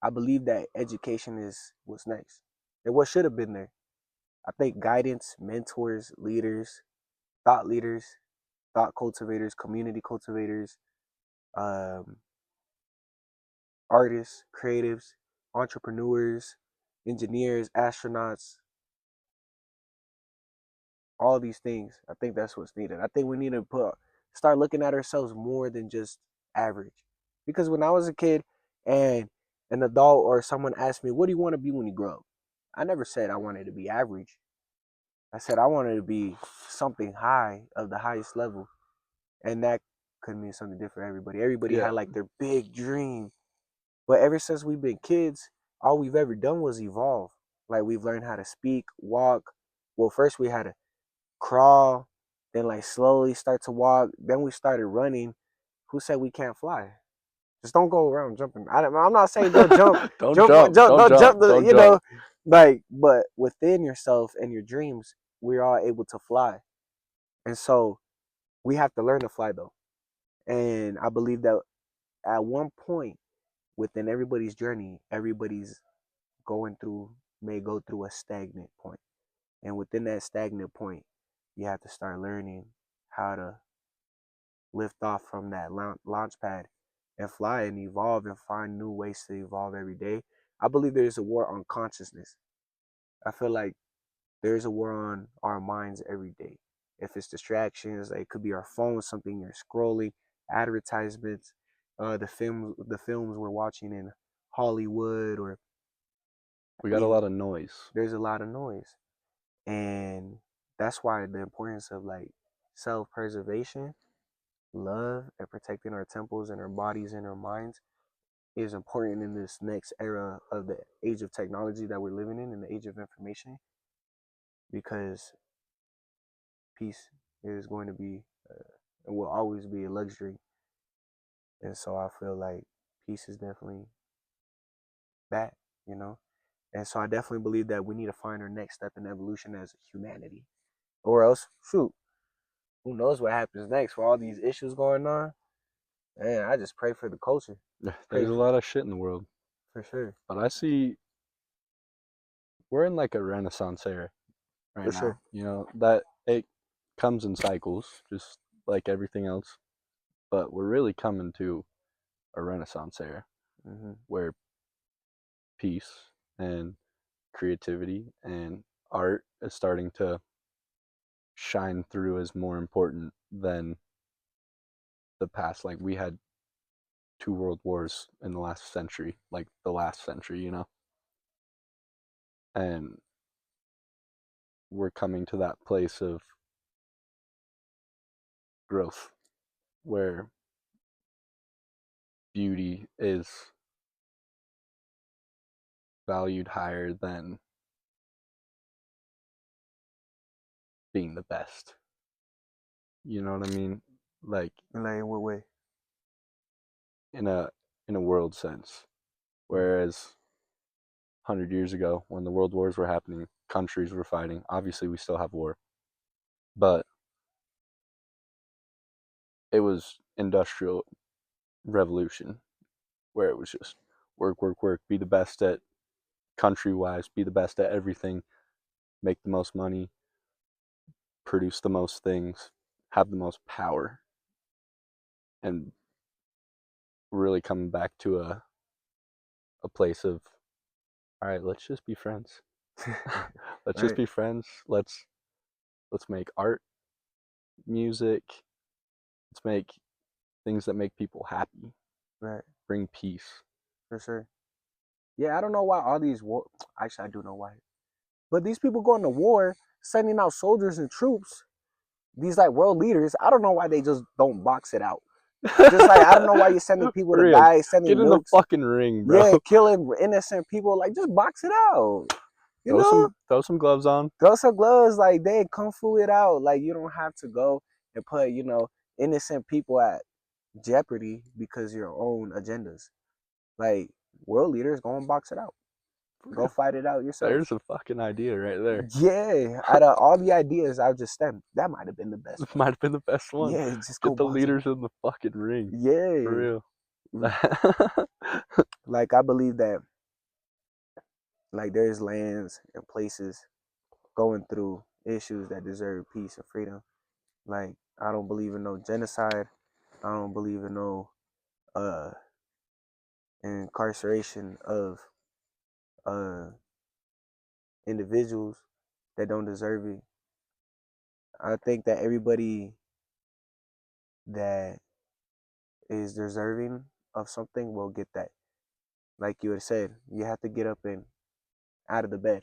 I believe that education is what's next. And what should have been there. I think guidance, mentors, leaders, thought cultivators, community cultivators, um, artists, creatives, entrepreneurs, engineers, astronauts, all these things. I think that's what's needed. I think we need to start looking at ourselves more than just average. Because when I was a kid and an adult or someone asked me, "What do you want to be when you grow up?" I never said I wanted to be average. I said I wanted to be something high of the highest level, and that could mean something different for everybody. Everybody Yeah. had like their big dream, but ever since we've been kids, all we've ever done was evolve. Like we've learned how to speak, walk. Well, first we had to crawl, then like slowly start to walk. Then we started running. Who said we can't fly? Just don't go around jumping. I'm not saying go jump, Don't jump, jump. jump, Don't don't jump. jump. Don't You jump. know, like, but within yourself and your dreams, we're all able to fly, and so we have to learn to fly though. And I believe that at one point within everybody's journey, everybody's going through may go through a stagnant point, and within that stagnant point, you have to start learning how to lift off from that launch pad and fly and evolve and find new ways to evolve every day. I believe there's a war on consciousness. I feel like there's a war on our minds every day. If it's distractions, like it could be our phone, something you're scrolling, advertisements, the films we're watching in Hollywood, or We got a even lot of noise. there's a lot of noise. And that's why the importance of like self-preservation, love, and protecting our temples and our bodies and our minds is important in this next era of the age of technology that we're living in the age of information, because peace is going to be It will always be a luxury. And so I feel like peace is definitely that, you know? And so I definitely believe that we need to find our next step in evolution as humanity. Or else, shoot, who knows what happens next for all these issues going on? Man, I just pray for the culture. Pray There's a for, lot of shit in the world, for sure. but I see we're in like a renaissance era right For sure. now. You know that it comes in cycles, just like everything else. But we're really coming to a renaissance era Mm-hmm. where peace and creativity and art is starting to shine through as more important than the past. Like we had two world wars in the last century, like the last century, you know? And we're coming to that place of growth where beauty is valued higher than being the best. You know what I mean? Like And like, in what way? in a world sense. Whereas 100 years ago, when the world wars were happening, countries were fighting. Obviously, we still have war, but it was industrial revolution where it was just work, work, work, be the best at country wise, be the best at everything, make the most money, produce the most things, have the most power, and really coming back to a place of all right, let's just be friends. Let's just Right, be friends. Let's make art, music. Let's make things that make people happy. right, Bring peace. for sure. Yeah, I don't know why all these war. Actually, I do know why. But these people going to war, sending out soldiers and troops. These like world leaders. I don't know why they just don't box it out. Just like I don't know why you're sending people For to real, die, get sending in the nukes. fucking ring, bro. Yeah, killing innocent people. Like just box it out. You know, Throw some gloves on. throw some gloves. Like they kung fu it out. Like you don't have to go and put innocent people at jeopardy because of your own agendas. Like world leaders, go and box it out. For Go real. fight it out yourself. There's a fucking idea right there. Yeah, out of all the ideas I've just stemmed, that might have been the best This one. might have been the best one. Yeah, just go Get the box it. leaders in the fucking ring. For Yeah, real. like I believe that like there's lands and places going through issues that deserve peace and freedom. Like I don't believe in no genocide. I don't believe in no uh incarceration of uh individuals that don't deserve it. I think that everybody that is deserving of something will get that. Like you had said, you have to get up and out of the bed,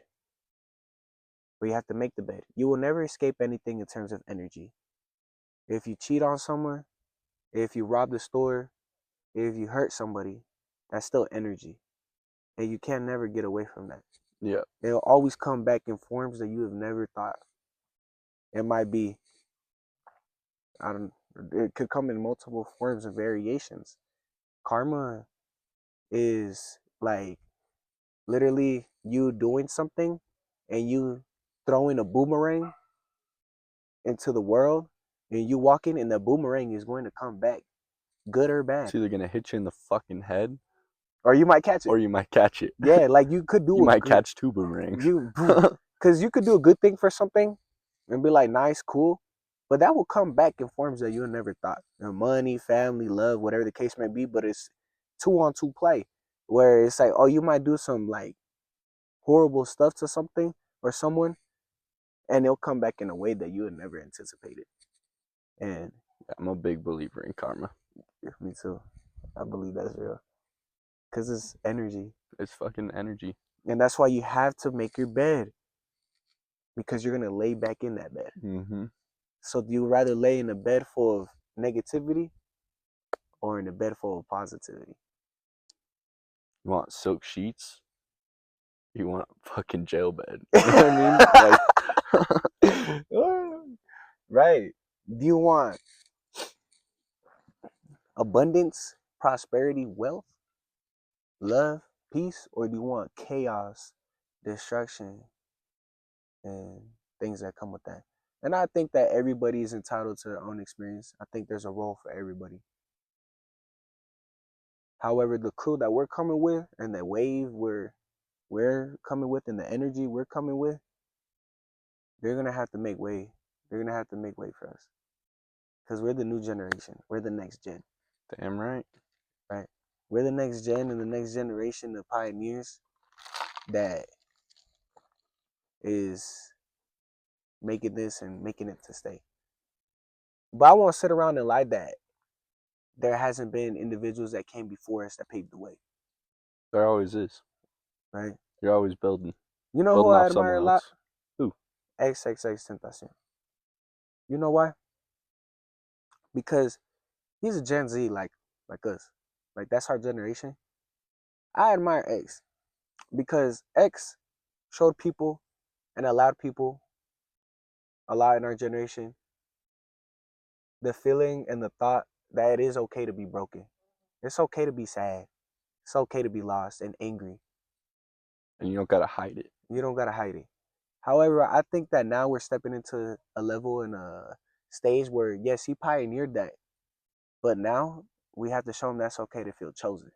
or you have to make the bed. You will never escape anything in terms of energy. If you cheat on someone, if you rob the store, if you hurt somebody, that's still energy. And you can never get away from that. Yeah. It'll always come back in forms that you have never thought. It might be, I don't, it could come in multiple forms and variations. Karma is like literally you doing something and you throwing a boomerang into the world and you walking and the boomerang is going to come back, good or bad. It's either gonna hit you in the fucking head Or you might catch it. or you might catch it. Yeah, like you could You do a might good catch two boomerangs. you because you could do a good thing for something and be like nice, cool, but that will come back in forms that you never thought. Money, family, love, whatever the case may be, but it's two on two play where it's like, oh, you might do some like horrible stuff to something or someone and it'll come back in a way that you had never anticipated. And I'm a big believer in karma. yeah, me too. I believe that's real because it's energy, It's fucking energy. and that's why you have to make your bed because you're gonna lay back in that bed. Mm-hmm. So do you rather lay in a bed full of negativity or in a bed full of positivity? You want silk sheets? You want a fucking jail bed? You know what I mean? Like, Right. Do you want abundance, prosperity, wealth, love, peace, or do you want chaos, destruction, and things that come with that? And I think that everybody is entitled to their own experience. I think there's a role for everybody. However, the crew that we're coming with and the wave we're coming with and the energy we're coming with, they're gonna have to make way. They're gonna have to make way for us because we're the new generation. We're the next gen, Damn right. right? We're the next gen and the next generation of pioneers that is making this and making it to stay. But I won't sit around and lie that there hasn't been individuals that came before us that paved the way, There always is. right? You're always building. You know who Building I off admire someone a lot? else. Who? XXX Tentacion. You know why? Because he's a Gen Z like us. Like that's our generation. I admire X because X showed people and allowed people, a lot in our generation, the feeling and the thought that it is okay to be broken. It's okay to be sad. It's okay to be lost and angry. And you don't gotta hide it. You don't gotta hide it. However, I think that now we're stepping into a level and a stage where yes, he pioneered that, but now we have to show him that's okay to feel chosen,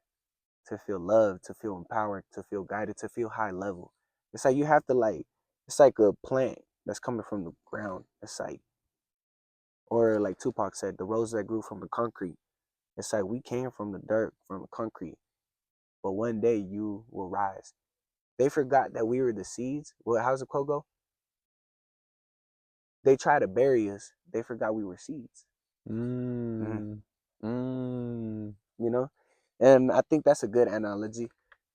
to feel loved, to feel empowered, to feel guided, to feel high level. It's like you have to it's like a plant that's coming from the ground. It's like, or like Tupac said, the rose that grew from the concrete. It's like we came from the dirt, from the concrete, but one day you will rise. They forgot that we were the seeds. Well, how's the quote go? They try to bury us. They forgot we were seeds. Mm. Mmm. Mmm. You know, and I think that's a good analogy,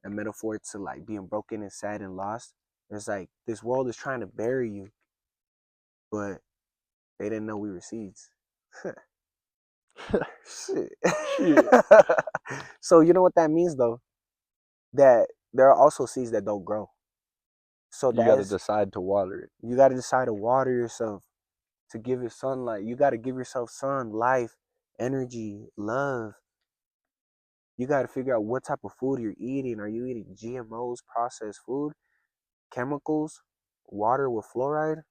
a metaphor to like being broken and sad and lost. It's like this world is trying to bury you, but they didn't know we were seeds. Shit. Shit. So you know what that means though? That there are also seeds that don't grow. So You gotta that's decide to water it. you got to decide to water yourself, to give it sunlight. You got to give yourself sun, life, energy, love. You got to figure out what type of food you're eating. Are you eating GMOs, processed food, chemicals, water with fluoride,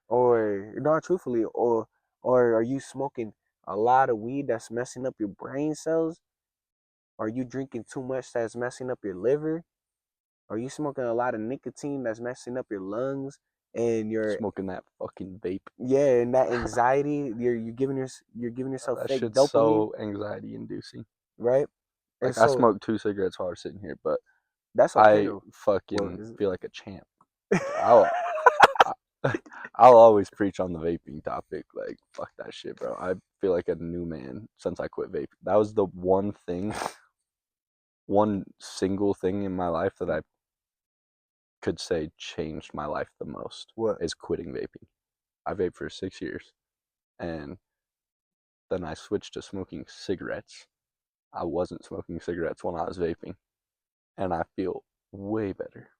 or not truthfully, or are you smoking a lot of weed that's messing up your brain cells? Are you drinking too much that's messing up your liver? Are you smoking a lot of nicotine that's messing up your lungs and your Smoking that fucking vape. yeah, and that anxiety? You're giving yourself That fake shit's dopamine, so anxiety inducing. right? And Like I so smoked 2 cigarettes while I was sitting here, but that's okay I though. Well, fucking feel like a champ. Like I, I'll always preach on the vaping topic. Like fuck that shit, bro. I feel like a new man since I quit vaping. That was the one thing, one single thing in my life that I could say changed my life the most what? is quitting vaping. I vaped for 6 years, and then I switched to smoking cigarettes. I wasn't smoking cigarettes when I was vaping, and I feel way better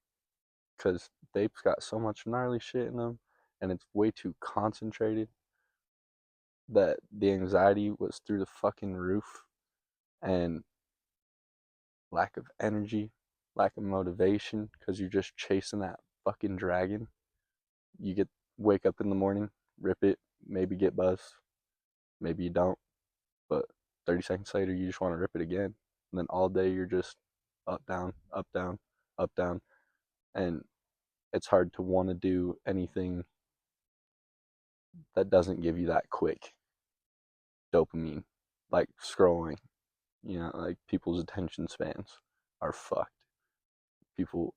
because vape's got so much gnarly shit in them, and it's way too concentrated that the anxiety was through the fucking roof, and lack of energy, lack of motivation because you're just chasing that fucking dragon. You get wake up in the morning, rip it, maybe get buzzed, maybe you don't, but 30 seconds later you just want to rip it again, and then all day you're just up down up down up down, and it's hard to want to do anything that doesn't give you that quick dopamine, like scrolling. Like people's attention spans are fucked. People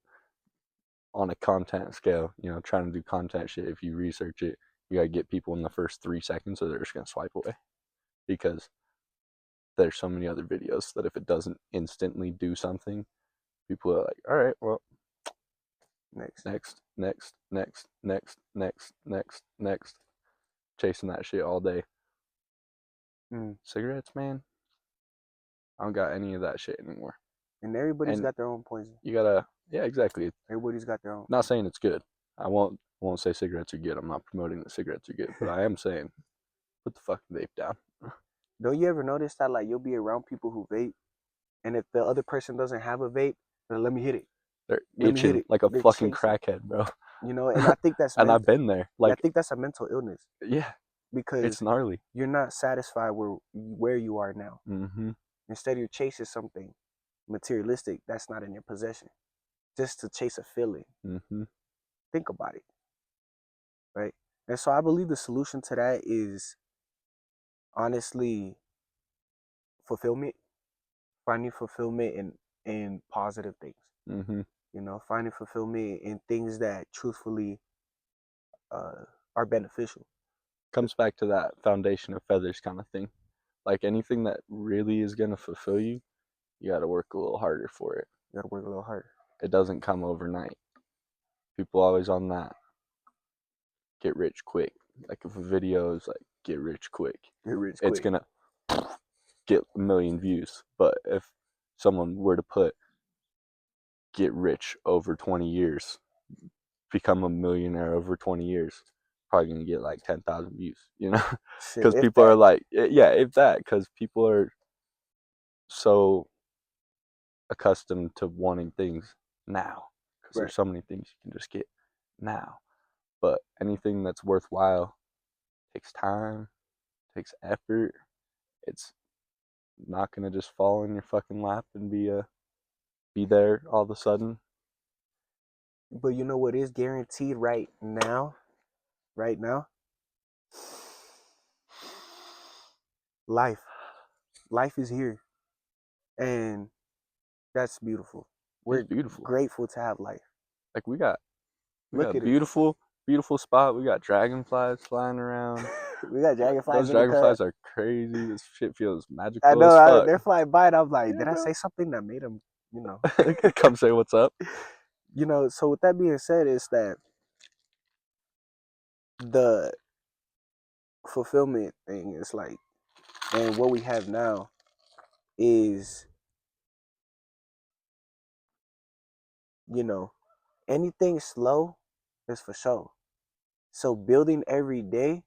on a content scale, trying to do content shit, if you research it, you gotta get people in the first 3 seconds or they're just gonna swipe away because there's so many other videos that if it doesn't instantly do something, people are like, all right, well, Next. next, next, next, next, next, next, next, chasing that shit all day. Mm. Cigarettes, man, I don't got any of that shit anymore. And everybody's And got their own poison. you gotta, yeah, exactly. Everybody's got their own. Not saying it's good. I won't won't say cigarettes are good. I'm not promoting that cigarettes are good, but I am saying put the fucking vape down. Don't you ever notice that like you'll be around people who vape, and if the other person doesn't have a vape, then let me hit it. They're Let me hit itching it. like a They're fucking chasing. crackhead, bro. And I think that's And meant. I've been there. Yeah, I Like, think that's a mental illness yeah, it's because gnarly. you're not satisfied where you are now. Mm-hmm. Instead, you're chasing something materialistic that's not in your possession, just to chase a feeling. Mm-hmm. Think about it, right? And so I believe the solution to that is honestly fulfillment, finding fulfillment in positive things. Mm-hmm. Finding fulfillment in things that truthfully are beneficial. Comes back to that foundation of feathers kind of thing. Like anything that really is gonna fulfill you, you got to work a little harder for it. You gotta work a little harder. It doesn't come overnight. People always on that get rich quick. Like if a video is like get rich quick, Get rich it's quick. gonna get a million views. But if someone were to put get rich over 20 years, become a millionaire over 20 years, probably gonna get like 10,000 views, Shit, because if people are that. like, yeah, if that, because people are so accustomed to wanting things now, because Right. there's so many things you can just get now. But anything that's worthwhile takes time, takes effort. It's not gonna just fall in your fucking lap and be there all of a sudden. But you know what is guaranteed right now? Right now? Life. Life is here. And that's beautiful. It's We're beautiful. grateful to have life. Like we got Look a at it. beautiful spot. We got dragonflies flying around. We got Like those dragonflies in the cut. dragonflies are crazy. This shit feels I magical know as fuck. they're flying by, and I'm like, Yeah, did I bro. say something that made them, you know? Come say what's up. So with that being said, is that the fulfillment thing is like, and what we have now is, you know, anything slow is for sure. So building every day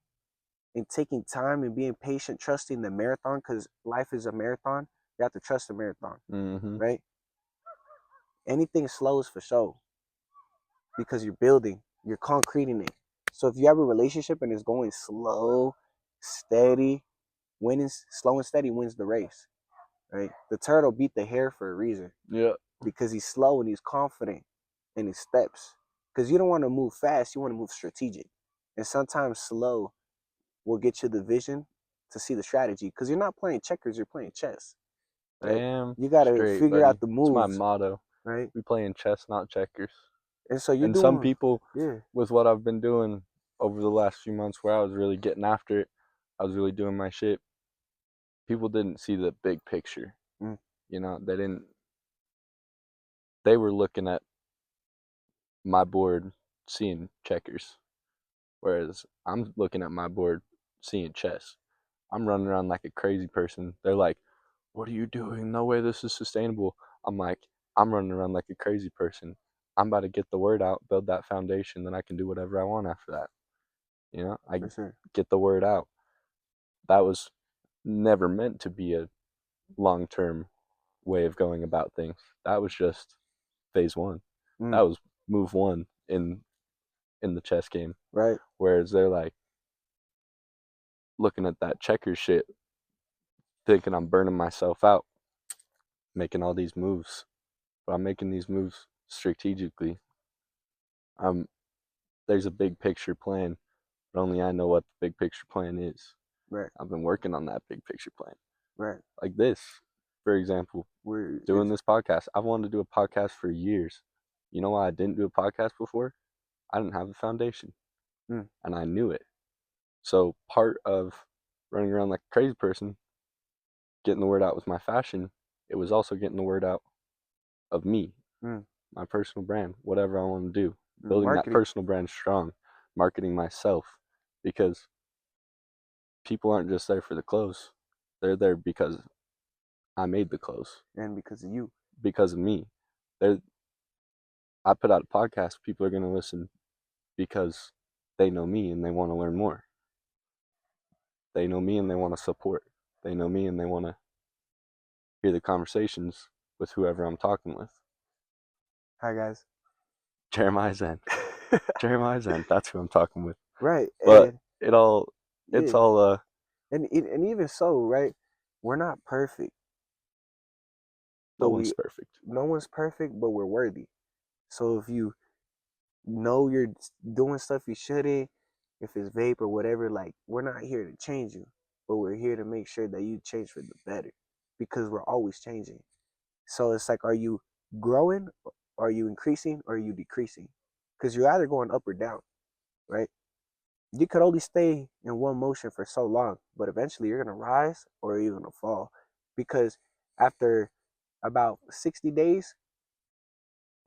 and taking time and being patient, trusting the marathon, because life is a marathon. You have to trust the marathon, Mm-hmm. right? Anything slow is for sure because you're building, you're concreting it. So if you have a relationship and it's going slow, steady, winning slow and steady wins the race, right? The turtle beat the hare for a reason Yeah. because he's slow and he's confident in his steps. Because you don't want to move fast, you want to move strategic. And sometimes slow will get you the vision to see the strategy because you're not playing checkers, you're playing chess, right? Damn You got to straight, figure buddy. out the It's my moves, motto. right? We playing chess, not checkers. And so you're And some doing, people, yeah, with what I've been doing over the last few months, where I was really getting after it, I was really doing my shit. People didn't see the big picture. mm, They didn't. They were looking at my board, seeing checkers, whereas I'm looking at my board, seeing chess. I'm running around like a crazy person. They're like, "What are you doing? No way this is sustainable." I'm like, I'm running around like a crazy person. I'm about to get the word out, build that foundation, then I can do whatever I want after that. I for sure. get the word out. That was never meant to be a long term way of going about things. That was just phase one. That Mm, was move one in the chess game. right, Whereas they're like looking at that checker shit, thinking I'm burning myself out, making all these moves. But I'm making these moves strategically. Um, there's a big picture plan, but only I know what the big picture plan is. right, I've been working on that big picture plan. right. Like this, for example, Where doing it's, this podcast. I've wanted to do a podcast for years. You know why I didn't do a podcast before? I didn't have a foundation, mm, and I knew it. So part of running around like a crazy person, getting the word out with my fashion, it was also getting the word out of me, mm, my personal brand, whatever I want to do. Building that marketing, personal brand strong, marketing myself, because people aren't just there for the clothes. They're there because I made the clothes, and because of you, because of me. They're, I put out a podcast, people are going to listen because they know me and they want to learn more. They know me and they want to support. They know me and they want to hear the conversations with whoever I'm talking with. Hi guys. Jeremiah Zen. Jeremiah Zen. That's who I'm talking with. Right, But and it all, it's yeah, all, and even so, right? We're not perfect, no but one's we perfect. no one's perfect, but we're worthy. So if you know you're doing stuff you shouldn't, if it's vape or whatever, like we're not here to change you, but we're here to make sure that you change for the better, because we're always changing. So it's like, are you growing, are you increasing, or are you decreasing? Because you're either going up or down, right? You could only stay in one motion for so long, but eventually you're gonna rise or you're gonna fall, because after about 60 days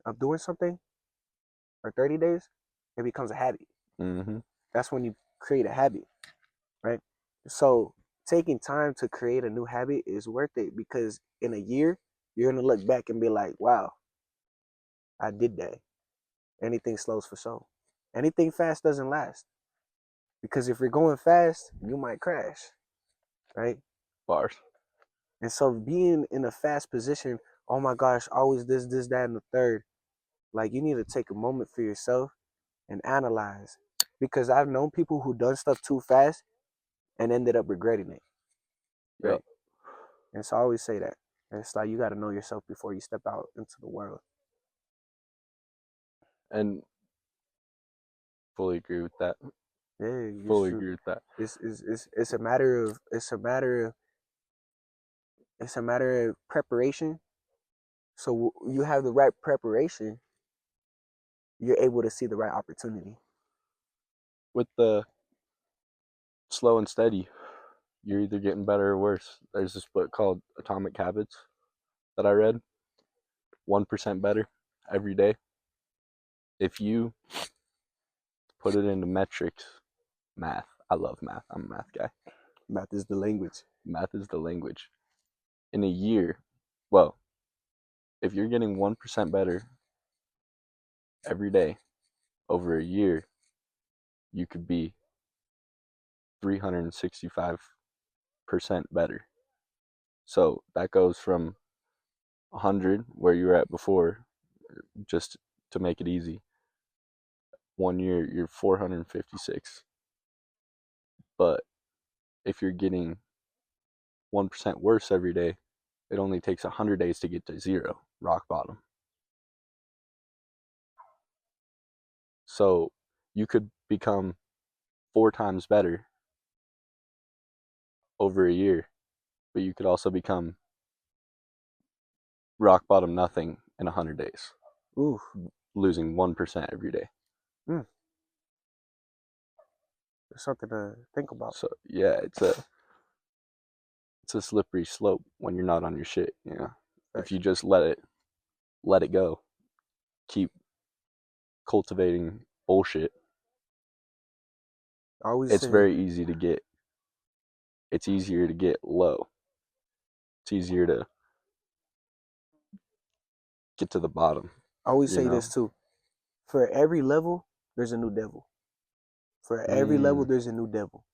of doing something, or 30 days, it becomes a habit. Mm-hmm. That's when you create a habit, right? So taking time to create a new habit is worth it, because in a year you're gonna look back and be like, wow, I did that. Anything slows for so. Anything fast doesn't last, because if you're going fast, you might crash, right? Bars. And so being in a fast position, oh my gosh, always this, that, and the third. Like, you need to take a moment for yourself and analyze. Because I've known people who done stuff too fast and ended up regretting it, Yep. right? And so I always say that. And it's like, you got to know yourself before you step out into the world. And fully agree with that. Yeah, it's Fully true. agree with that. It's a matter of it's a matter of preparation. So you have the right preparation, you're able to see the right opportunity. With the slow and steady, you're either getting better or worse. There's this book called Atomic Habits that I read. 1% better every day. If you put it into metrics, math. I love math. I'm a math guy. Math is the language. Math is the language. In a year, well, if you're getting 1% better every day over a year, you could be 365% better. So that goes from 100, where you were at before, just to make it easy. 1 year, you're 456. But if you're getting 1% worse every day, it only takes 100 days to get to zero, rock bottom. So you could become 4 times better over a year, but you could also become rock bottom nothing in 100 days, Ooh, losing 1% every day. mm, there's something to think about. So yeah, it's a slippery slope when you're not on your shit. You know, if Facts. you just let it go, keep cultivating bullshit, I always it's say, very easy to get. It's easier to get low. It's easier to get to the bottom. I always You say know. this too. For every level, there's a new devil. For every level, Mm, there's a new devil.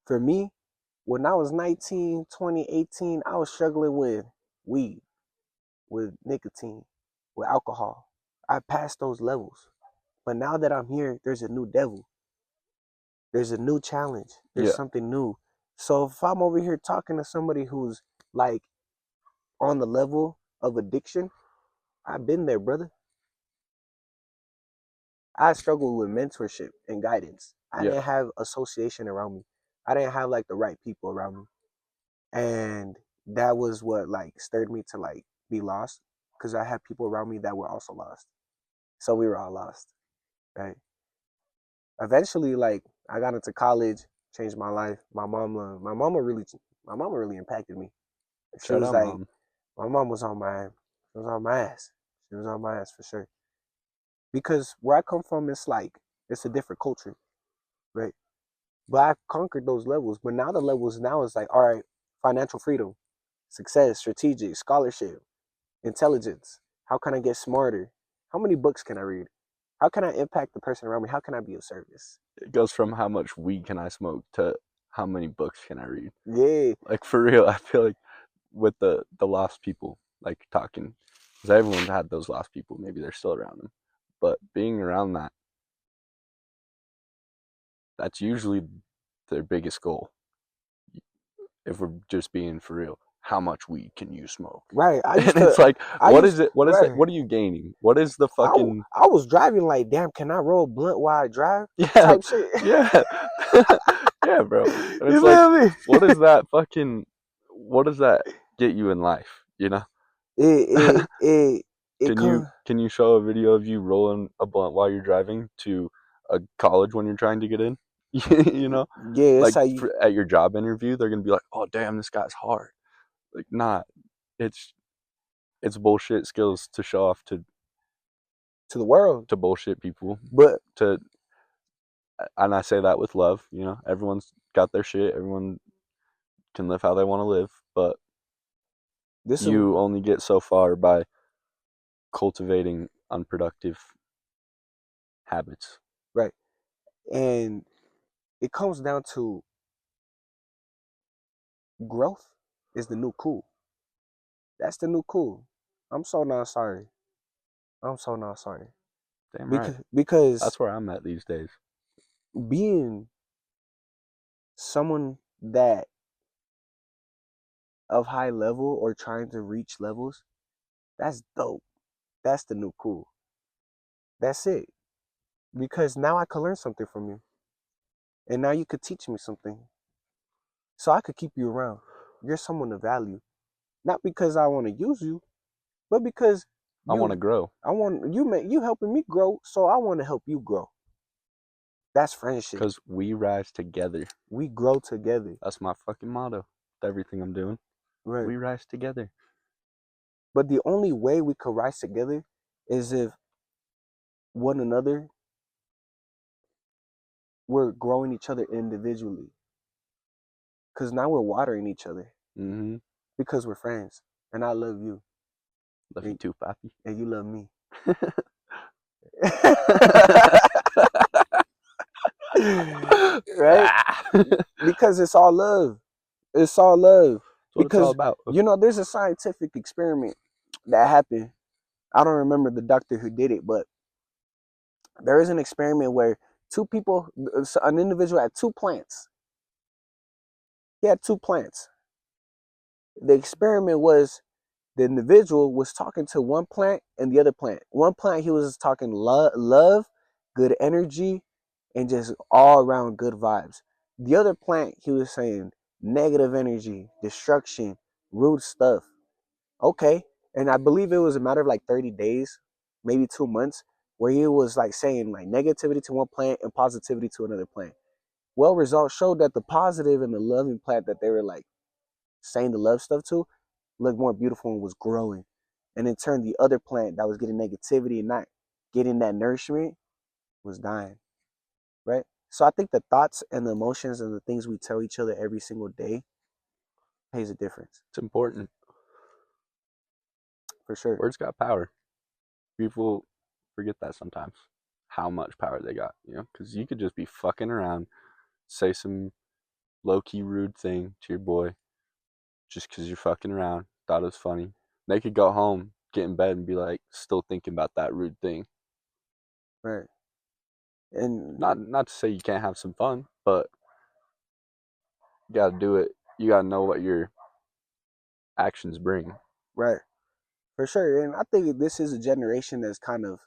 For me, when I was 19, 20, 18, I was struggling with weed, with nicotine, with alcohol. I passed those levels. But now that I'm here, there's a new devil. There's a new challenge. There's yeah, something new. So if I'm over here talking to somebody who's like on the level of addiction, I've been there, brother. I struggled with mentorship and guidance. I yeah, didn't have association around me. I didn't have like the right people around me. And that was what like stirred me to like be lost, because I had people around me that were also lost. So we were all lost, right? Eventually, like I got into college, changed my life. My mama really impacted me. She shout was out, like, mom. my mom was on my, she was on my ass. She was on my ass for sure. Because where I come from, it's like it's a different culture, right? But I conquered those levels. But now the levels now is like, all right, financial freedom, success, strategic, scholarship, intelligence. How can I get smarter? How many books can I read? How can I impact the person around me? How can I be of service? It goes from how much weed can I smoke to how many books can I read. Yeah, Like for real, I feel like with the lost people, like talking, because everyone's had those lost people. Maybe they're still around them, but being around that, that's usually their biggest goal. If we're just being for real, how much weed can you smoke? right. And it's like, what is it? What is it? Right. What are you gaining? What is the fucking I was driving like, damn, can I roll blunt while I drive? yeah, Type shit. yeah, yeah, bro? And You it's like, feel me? what is that fucking? What does that get you in life? You know? It Can you comes. can you show a video of you rolling a blunt while you're driving to a college when you're trying to get in? You know, Yeah, it's like how you at your job interview, they're gonna be like, "Oh, damn, this guy's hard." Like, not. It's it's bullshit skills to show off to the world. to bullshit people. But To and I say that with love. You know, everyone's got their shit. Everyone can live how they want to live, but this is you only get so far by cultivating unproductive habits. right, and it comes down to growth is the new cool. That's the new cool. I'm so not sorry. I'm so not sorry. Damn right. Because That's where I'm at these days. being someone that of high level or trying to reach levels, that's dope. That's the new cool. That's it. Because now I could learn something from you. And now you could teach me something. So I could keep you around. You're someone of value. Not because I want to use you, but because I want to you grow you helping me grow, so I want to help you grow. That's friendship. because we rise together. We grow together. That's my fucking motto with everything I'm doing. Right. We rise together. But the only way we could rise together is if one another we're growing each other individually. Cause now we're watering each other. Mm-hmm. Because we're friends. And I love you. Love you And, too, Pappy. and you love me. Right? That's Because it's all love. It's all love. what it's all Because about. there's a scientific experiment that happened. I don't remember the doctor who did it, but there is an experiment where two people, an individual had two plants. He had two plants. The experiment was the individual was talking to one plant and the other plant. One plant, he was talking love, good energy, and just all around good vibes. The other plant, he was saying negative energy, destruction, rude stuff. Okay. And I believe it was a matter of like 30 days, maybe 2 months, where he was like saying like negativity to one plant and positivity to another plant. Well, results showed that the positive and the loving plant that they were like saying the love stuff to looked more beautiful and was growing. And in turn, the other plant that was getting negativity and not getting that nourishment was dying. Right? So I think the thoughts and the emotions and the things we tell each other every single day pays a difference. It's important. For sure. Words got power. People forget that sometimes. How much power they got, you know? Because you could just be fucking around, say some low key rude thing to your boy just because you're fucking around, thought it was funny. They could go home, get in bed, and be like, still thinking about that rude thing. Right. And Not to say you can't have some fun, but you gotta do it. You gotta know what your actions bring. right. For sure. And I think this is a generation that's kind of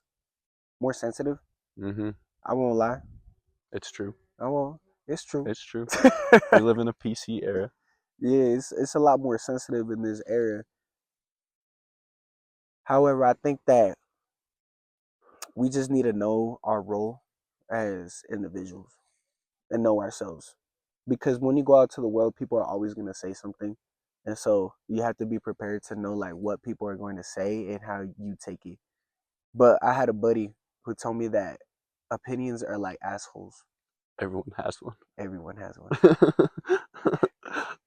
more sensitive. Mm-hmm. I won't lie. It's true. I won't. It's true. It's true. We live in a PC era. Yeah, it's a lot more sensitive in this area. However, I think that we just need to know our role as individuals and know ourselves. Because when you go out to the world, people are always going to say something. And so you have to be prepared to know like what people are going to say and how you take it. But I had a buddy who told me that opinions are like assholes. Everyone has one. Everyone has one.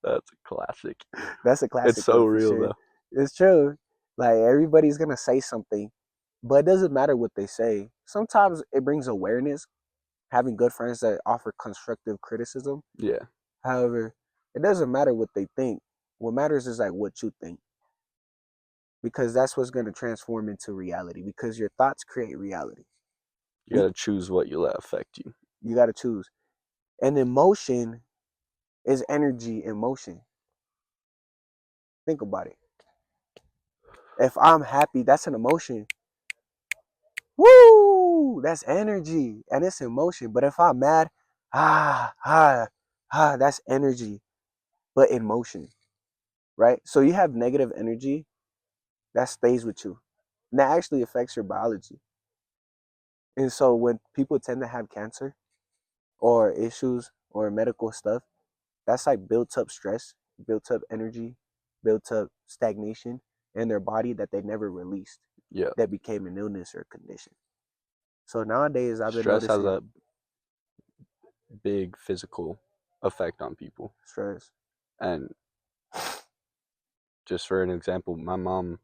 That's a classic. That's a It's classic so one for real sure. though. It's true. Like everybody's gonna say something, But it doesn't matter what they say. Sometimes it brings awareness, having good friends that offer constructive criticism. Yeah, However, it doesn't matter what they think. What matters is like what you think, because that's what's going to transform into reality, because your thoughts create reality. you We got to choose what you let affect you. You got to choose. And emotion is energy in motion. Think about it. If I'm happy, that's an emotion. Woo! That's energy and it's emotion. But if I'm mad, ah, ah, that's energy, but in motion, right? So you have negative energy that stays with you. And that actually affects your biology. And so when people tend to have cancer or issues or medical stuff, that's like built up stress, built up energy, built up stagnation in their body that they never released, Yeah, that became an illness or condition. So nowadays I've been stress has noticing a big physical effect on people. stress. And just for an example, my mom,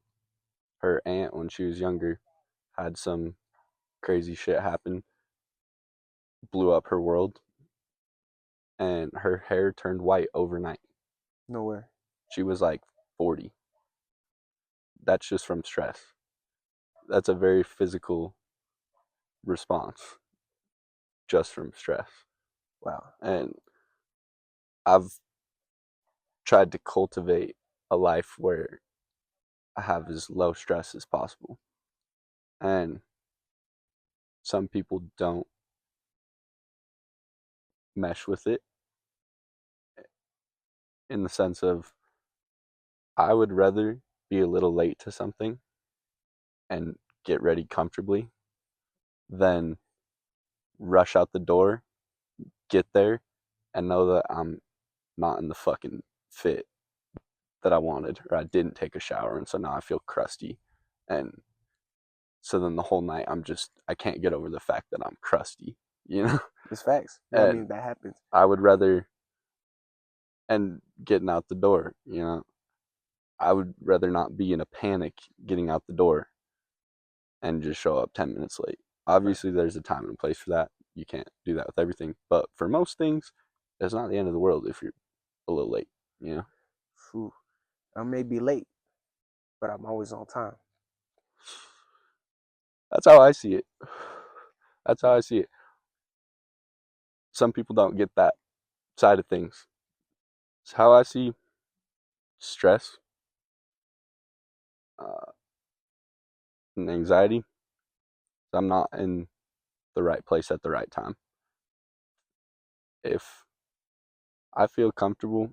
her aunt, when she was younger, had some crazy shit happen, blew up her world, and her hair turned white overnight. Nowhere. She was like 40. That's just from stress. That's a very physical response just from stress. Wow. And I've tried to cultivate a life where I have as low stress as possible. And some people don't mesh with it in the sense of I would rather be a little late to something and get ready comfortably than rush out the door, get there, and know that I'm not in the fucking fit that I wanted, or I didn't take a shower, and so now I feel crusty. And so then the whole night I can't get over the fact that I'm crusty, you know? It's facts. I And mean, that happens. I would rather, and getting out the door, I would rather not be in a panic getting out the door and just show up 10 minutes late. Right. Obviously, there's a time and a place for that. You can't do that with everything. But for most things, it's not the end of the world if you're a little late, you know? Phew. I may be late, but I'm always on time. That's how I see it. That's how I see it. Some people don't get that side of things. It's how I see stress uh, and anxiety. I'm not in the right place at the right time. If I feel comfortable,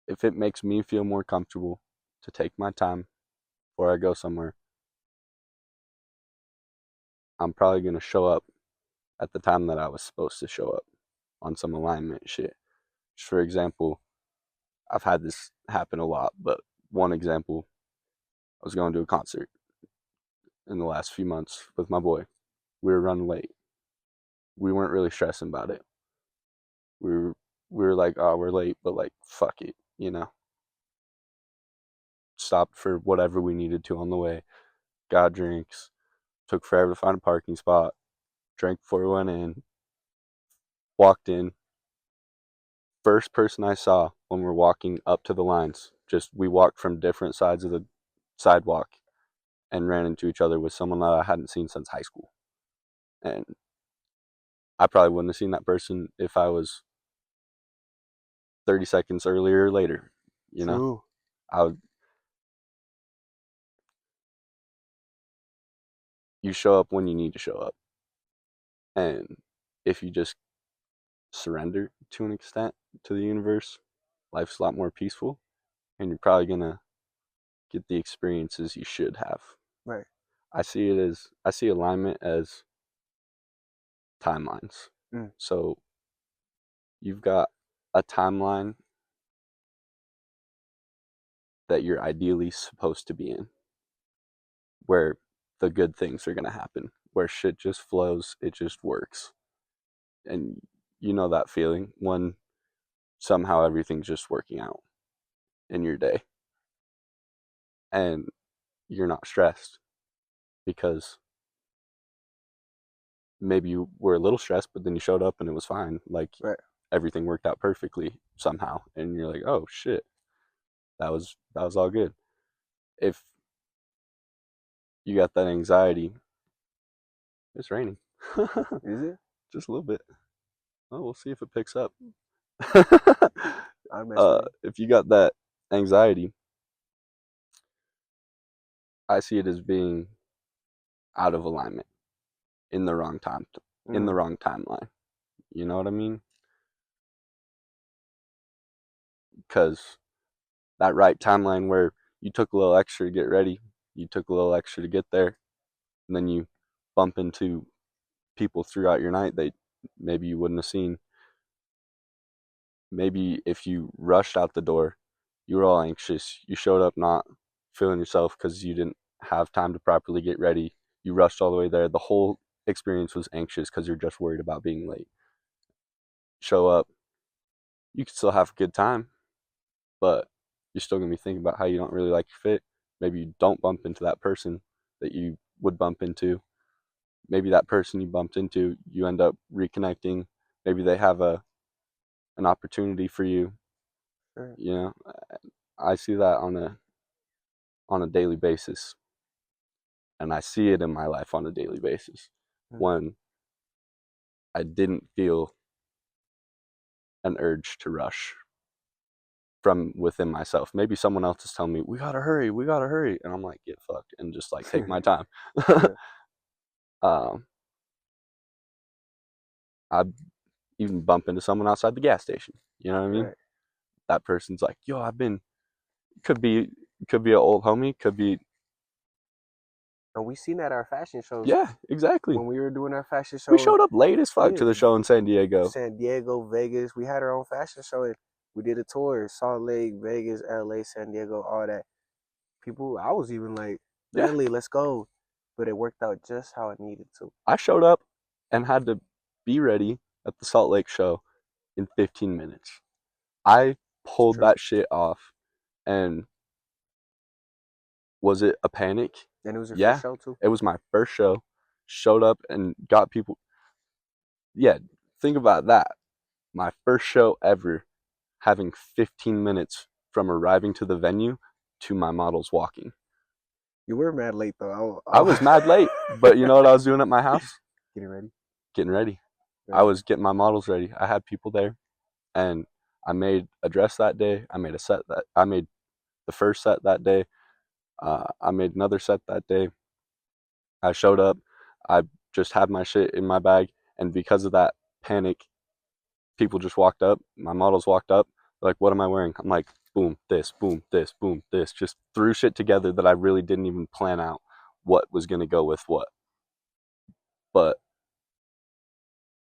if it makes me feel more comfortable to take my time before I go somewhere, I'm probably going to show up at the time that I was supposed to show up on some alignment shit. Just for example, I've had this happen a lot, but one example, I was going to a concert in the last few months with my boy. We were running late. We weren't really stressing about it. We were we were like, oh, we're late, but like, fuck it, Stopped for whatever we needed to on the way. Got drinks. Took forever to find a parking spot. Drank before we went in. Walked in. First person I saw when we're walking up to the lines. Just we walked from different sides of the sidewalk and ran into each other with someone that I hadn't seen since high school. And I probably wouldn't have seen that person if I was 30 seconds earlier or later. You know, True. I would, you show up when you need to show up. And if you just surrender to an extent to the universe, life's a lot more peaceful and you're probably going to get the experiences you should have. Right. I see alignment as timelines. Mm. So you've got a timeline that you're ideally supposed to be in where the good things are going to happen, where shit just flows, it just works. And you know that feeling when somehow everything's just working out in your day and you're not stressed. because maybe you were a little stressed, but then you showed up and it was fine. Like Right. everything worked out perfectly somehow, and you're like, oh shit, that was all good. If you got that anxiety, it's raining. Is it? Just a little bit. Oh, we'll see if it picks up. I'm estimating. If you got that anxiety, I see it as being out of alignment in the wrong time, in the Mm, wrong timeline. You know what I mean? Because that right timeline where you took a little extra to get ready, you took a little extra to get there, and then you bump into people throughout your night that maybe you wouldn't have seen. Maybe if you rushed out the door, you were all anxious. You showed up not feeling yourself because you didn't have time to properly get ready. You rushed all the way there. The whole experience was anxious because you're just worried about being late. Show up, you can still have a good time, but you're still going to be thinking about how you don't really like your fit. Maybe you don't bump into that person that you would bump into. Maybe that person you bumped into, you end up reconnecting. Maybe they have an opportunity for you. sure. You know, I see that on a daily basis, and I see it in my life on a daily basis. Mm, When I didn't feel an urge to rush from within myself. Maybe someone else is telling me, we gotta hurry. And I'm like, get fucked and just like take my time. yeah. um, I even bump into someone outside the gas station. You know what I mean? Right. That person's like, yo, could be, could be an old homie, could be, And we seen that at our fashion shows yeah, exactly. when we were doing our fashion We show. showed up late as fuck Yeah, to the show in San Diego. San Diego, Vegas. We had our own fashion show. And we did a tour: Salt Lake, Vegas, LA, San Diego, all that. People, I was even like, Yeah, Manly, let's go. But it worked out just how it needed to. I showed up and had to be ready at the Salt Lake show in 15 minutes. I It's pulled true. that shit off. And was it a panic? And it was your first Yeah, show too. it was my first show. Showed up and got people. Yeah, think about that. My first show ever, having 15 minutes from arriving to the venue to my models walking. You were mad late though. I was mad late, but you know what I was doing at my house? Getting ready. Getting ready. I Right. was getting my models ready. I had people there, and I made a dress that day. I made the first set that day. I made another set that day. I showed up. I just had my shit in my bag, and because of that panic, people just walked up. My models walked up. Like, what am I wearing? I'm like, boom, this, boom, this, boom, this. Just threw shit together that I really didn't even plan out what was gonna go with what. But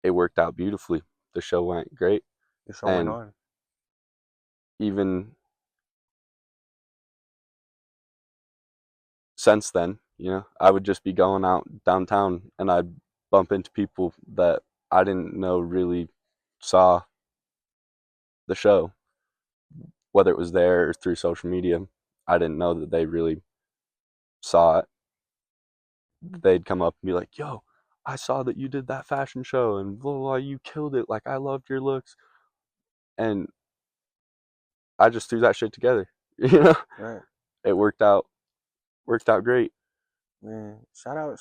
it worked out beautifully. The show went great, The show went and on. even since then, I would just be going out downtown, and I'd bump into people that I didn't know really saw the show, whether it was there or through social media. I didn't know that they really saw it. They'd come up and be like, "Yo, I saw that you did that fashion show and blah, blah, blah, you killed it. Like, I loved your looks." And I just threw that shit together. You know, Right. it worked out great. Man. Shout out,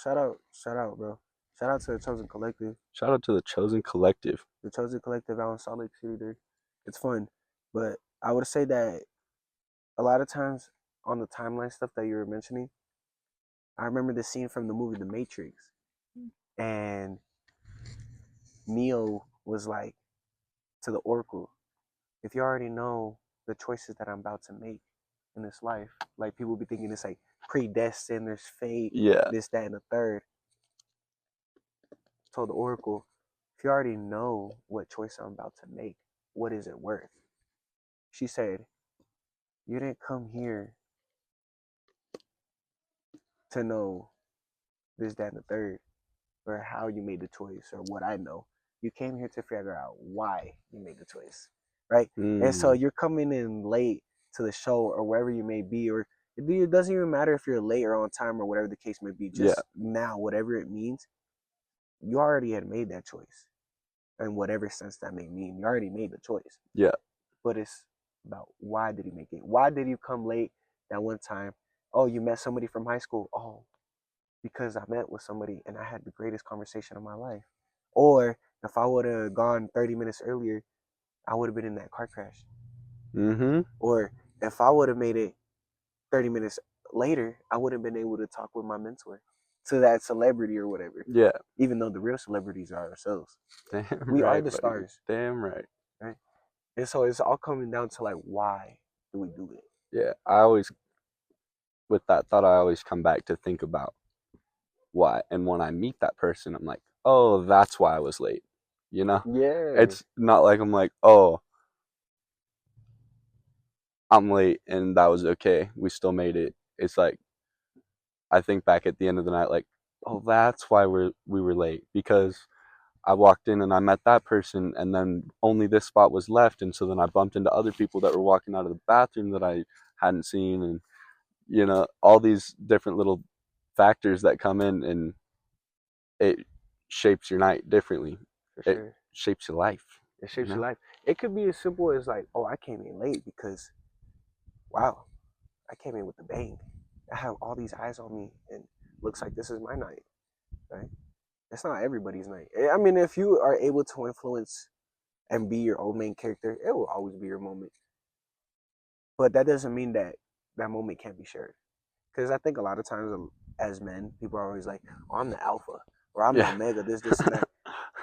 bro. Shout out to the Chosen Collective. Shout out to the Chosen Collective. The Chosen Collective out in Salt Lake City, dude. It's fun. But I would say that a lot of times on the timeline stuff that you were mentioning, I remember the scene from the movie The Matrix. And Neo was like to the Oracle, if you already know the choices that I'm about to make in this life, like people be thinking it's like predestined, there's fate, Yeah. this, that, and the third. Told the Oracle, if you already know what choice I'm about to make, what is it worth? She said, you didn't come here to know this, that, and the third, or how you made the choice, or what I know. You came here to figure out why you made the choice, right? And so Mm. you're coming in late to the show or wherever you may be, or It doesn't even matter if you're late or on time or whatever the case may be. Yeah. Just now, whatever it means, you already had made that choice. In whatever sense that may mean, you already made the choice. Yeah. But it's about why did he make it? Why did you come late that one time? Oh, you met somebody from high school. Oh, because I met with somebody and I had the greatest conversation of my life. Or if I would have gone 30 minutes earlier, I would have been in that car crash. Mm-hmm. Or if I would have made it 30 minutes later, I would have been able to talk with my mentor to that celebrity or whatever. Yeah. Even though the real celebrities are ourselves. Damn We are right, the buddy. stars. Damn right. Right? And so it's all coming down to like, why do we do it? Yeah. I always, with that thought, I always come back to think about why. And when I meet that person, I'm like, oh, that's why I was late. You know? Yeah. It's not like I'm like, oh, I'm late and that was okay. We still made it. It's like, I think back at the end of the night, like, oh, that's why we were late because I walked in and I met that person, and then only this spot was left, and so then I bumped into other people that were walking out of the bathroom that I hadn't seen, and all these different little factors that come in, and it shapes your night differently. For It sure. shapes your life. It shapes your life. It could be as simple as like, oh, I came in late because, wow, I came in with a bang. I have all these eyes on me, and looks like this is my night, right? It's not everybody's night. I mean, if you are able to influence and be your own main character, it will always be your moment. But that doesn't mean that that moment can't be shared. Because I think a lot of times as men, people are always like, oh, I'm the alpha or I'm the Yeah. omega, this, and that.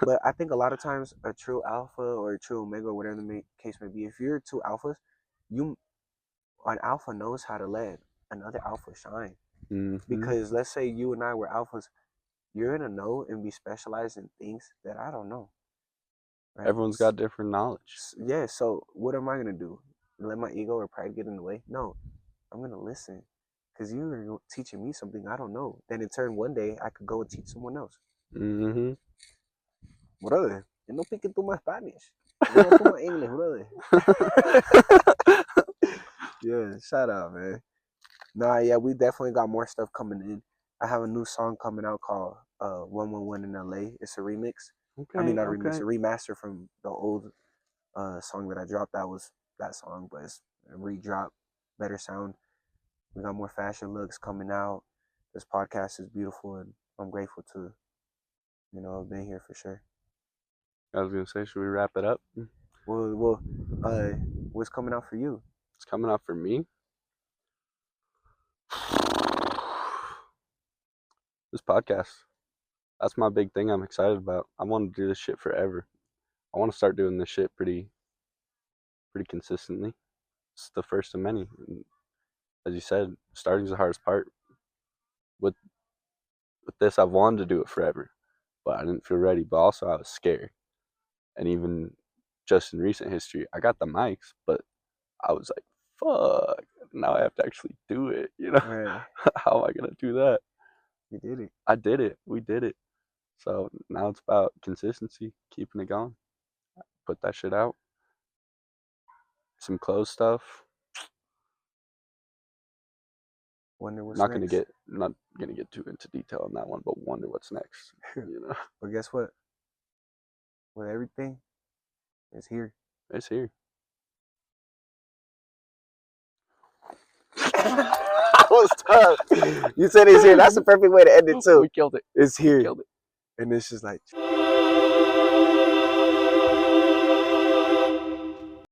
But I think a lot of times a true alpha or a true omega, or whatever the case may be, if you're two alphas, you an alpha knows how to let another alpha shine. Mm-hmm. Because let's say you and I were alphas, you're gonna know and be specialized in things that I don't know, right? Everyone's got different knowledge. Yeah. So what am I gonna do? Let my ego or pride get in the way? No, I'm gonna listen, because you are teaching me something I don't know. Then in turn, one day I could go and teach someone else. Mm-hmm. Brother, yo no pique tú más Spanish. Yo no tú más English, brother. Yeah, shout out, man. Nah, yeah, we definitely got more stuff coming in. I have a new song coming out called 111 in LA. It's a remix. I mean, Okay. not a remix, Okay. a remaster from the old song that I dropped. That was that song, but it's a re-drop, better sound. We got more fashion looks coming out. This podcast is beautiful, and I'm grateful to, have been here for sure. I was gonna say, should we wrap it up? Well, what's coming out for you? It's coming up for me. This podcast. That's my big thing I'm excited about. I want to do this shit forever. I want to start doing this shit pretty consistently. It's the first of many. And as you said, starting is the hardest part. With with this, I've wanted to do it forever, but I didn't feel ready. But also, I was scared. And even just in recent history, I got the mics, but I was like, "Fuck!" Now I have to actually do it. Right. How am I gonna do that? You did it. I did it. We did it. So now it's about consistency, keeping it going. Put that shit out. Some clothes stuff. Wonder what's Not gonna next. get too into detail on that one, but wonder what's next. But guess what? With everything, it's here. It's here. That was tough. You said it's here. That's the perfect way to end it too. We killed it. It's We here. killed it. And it's just like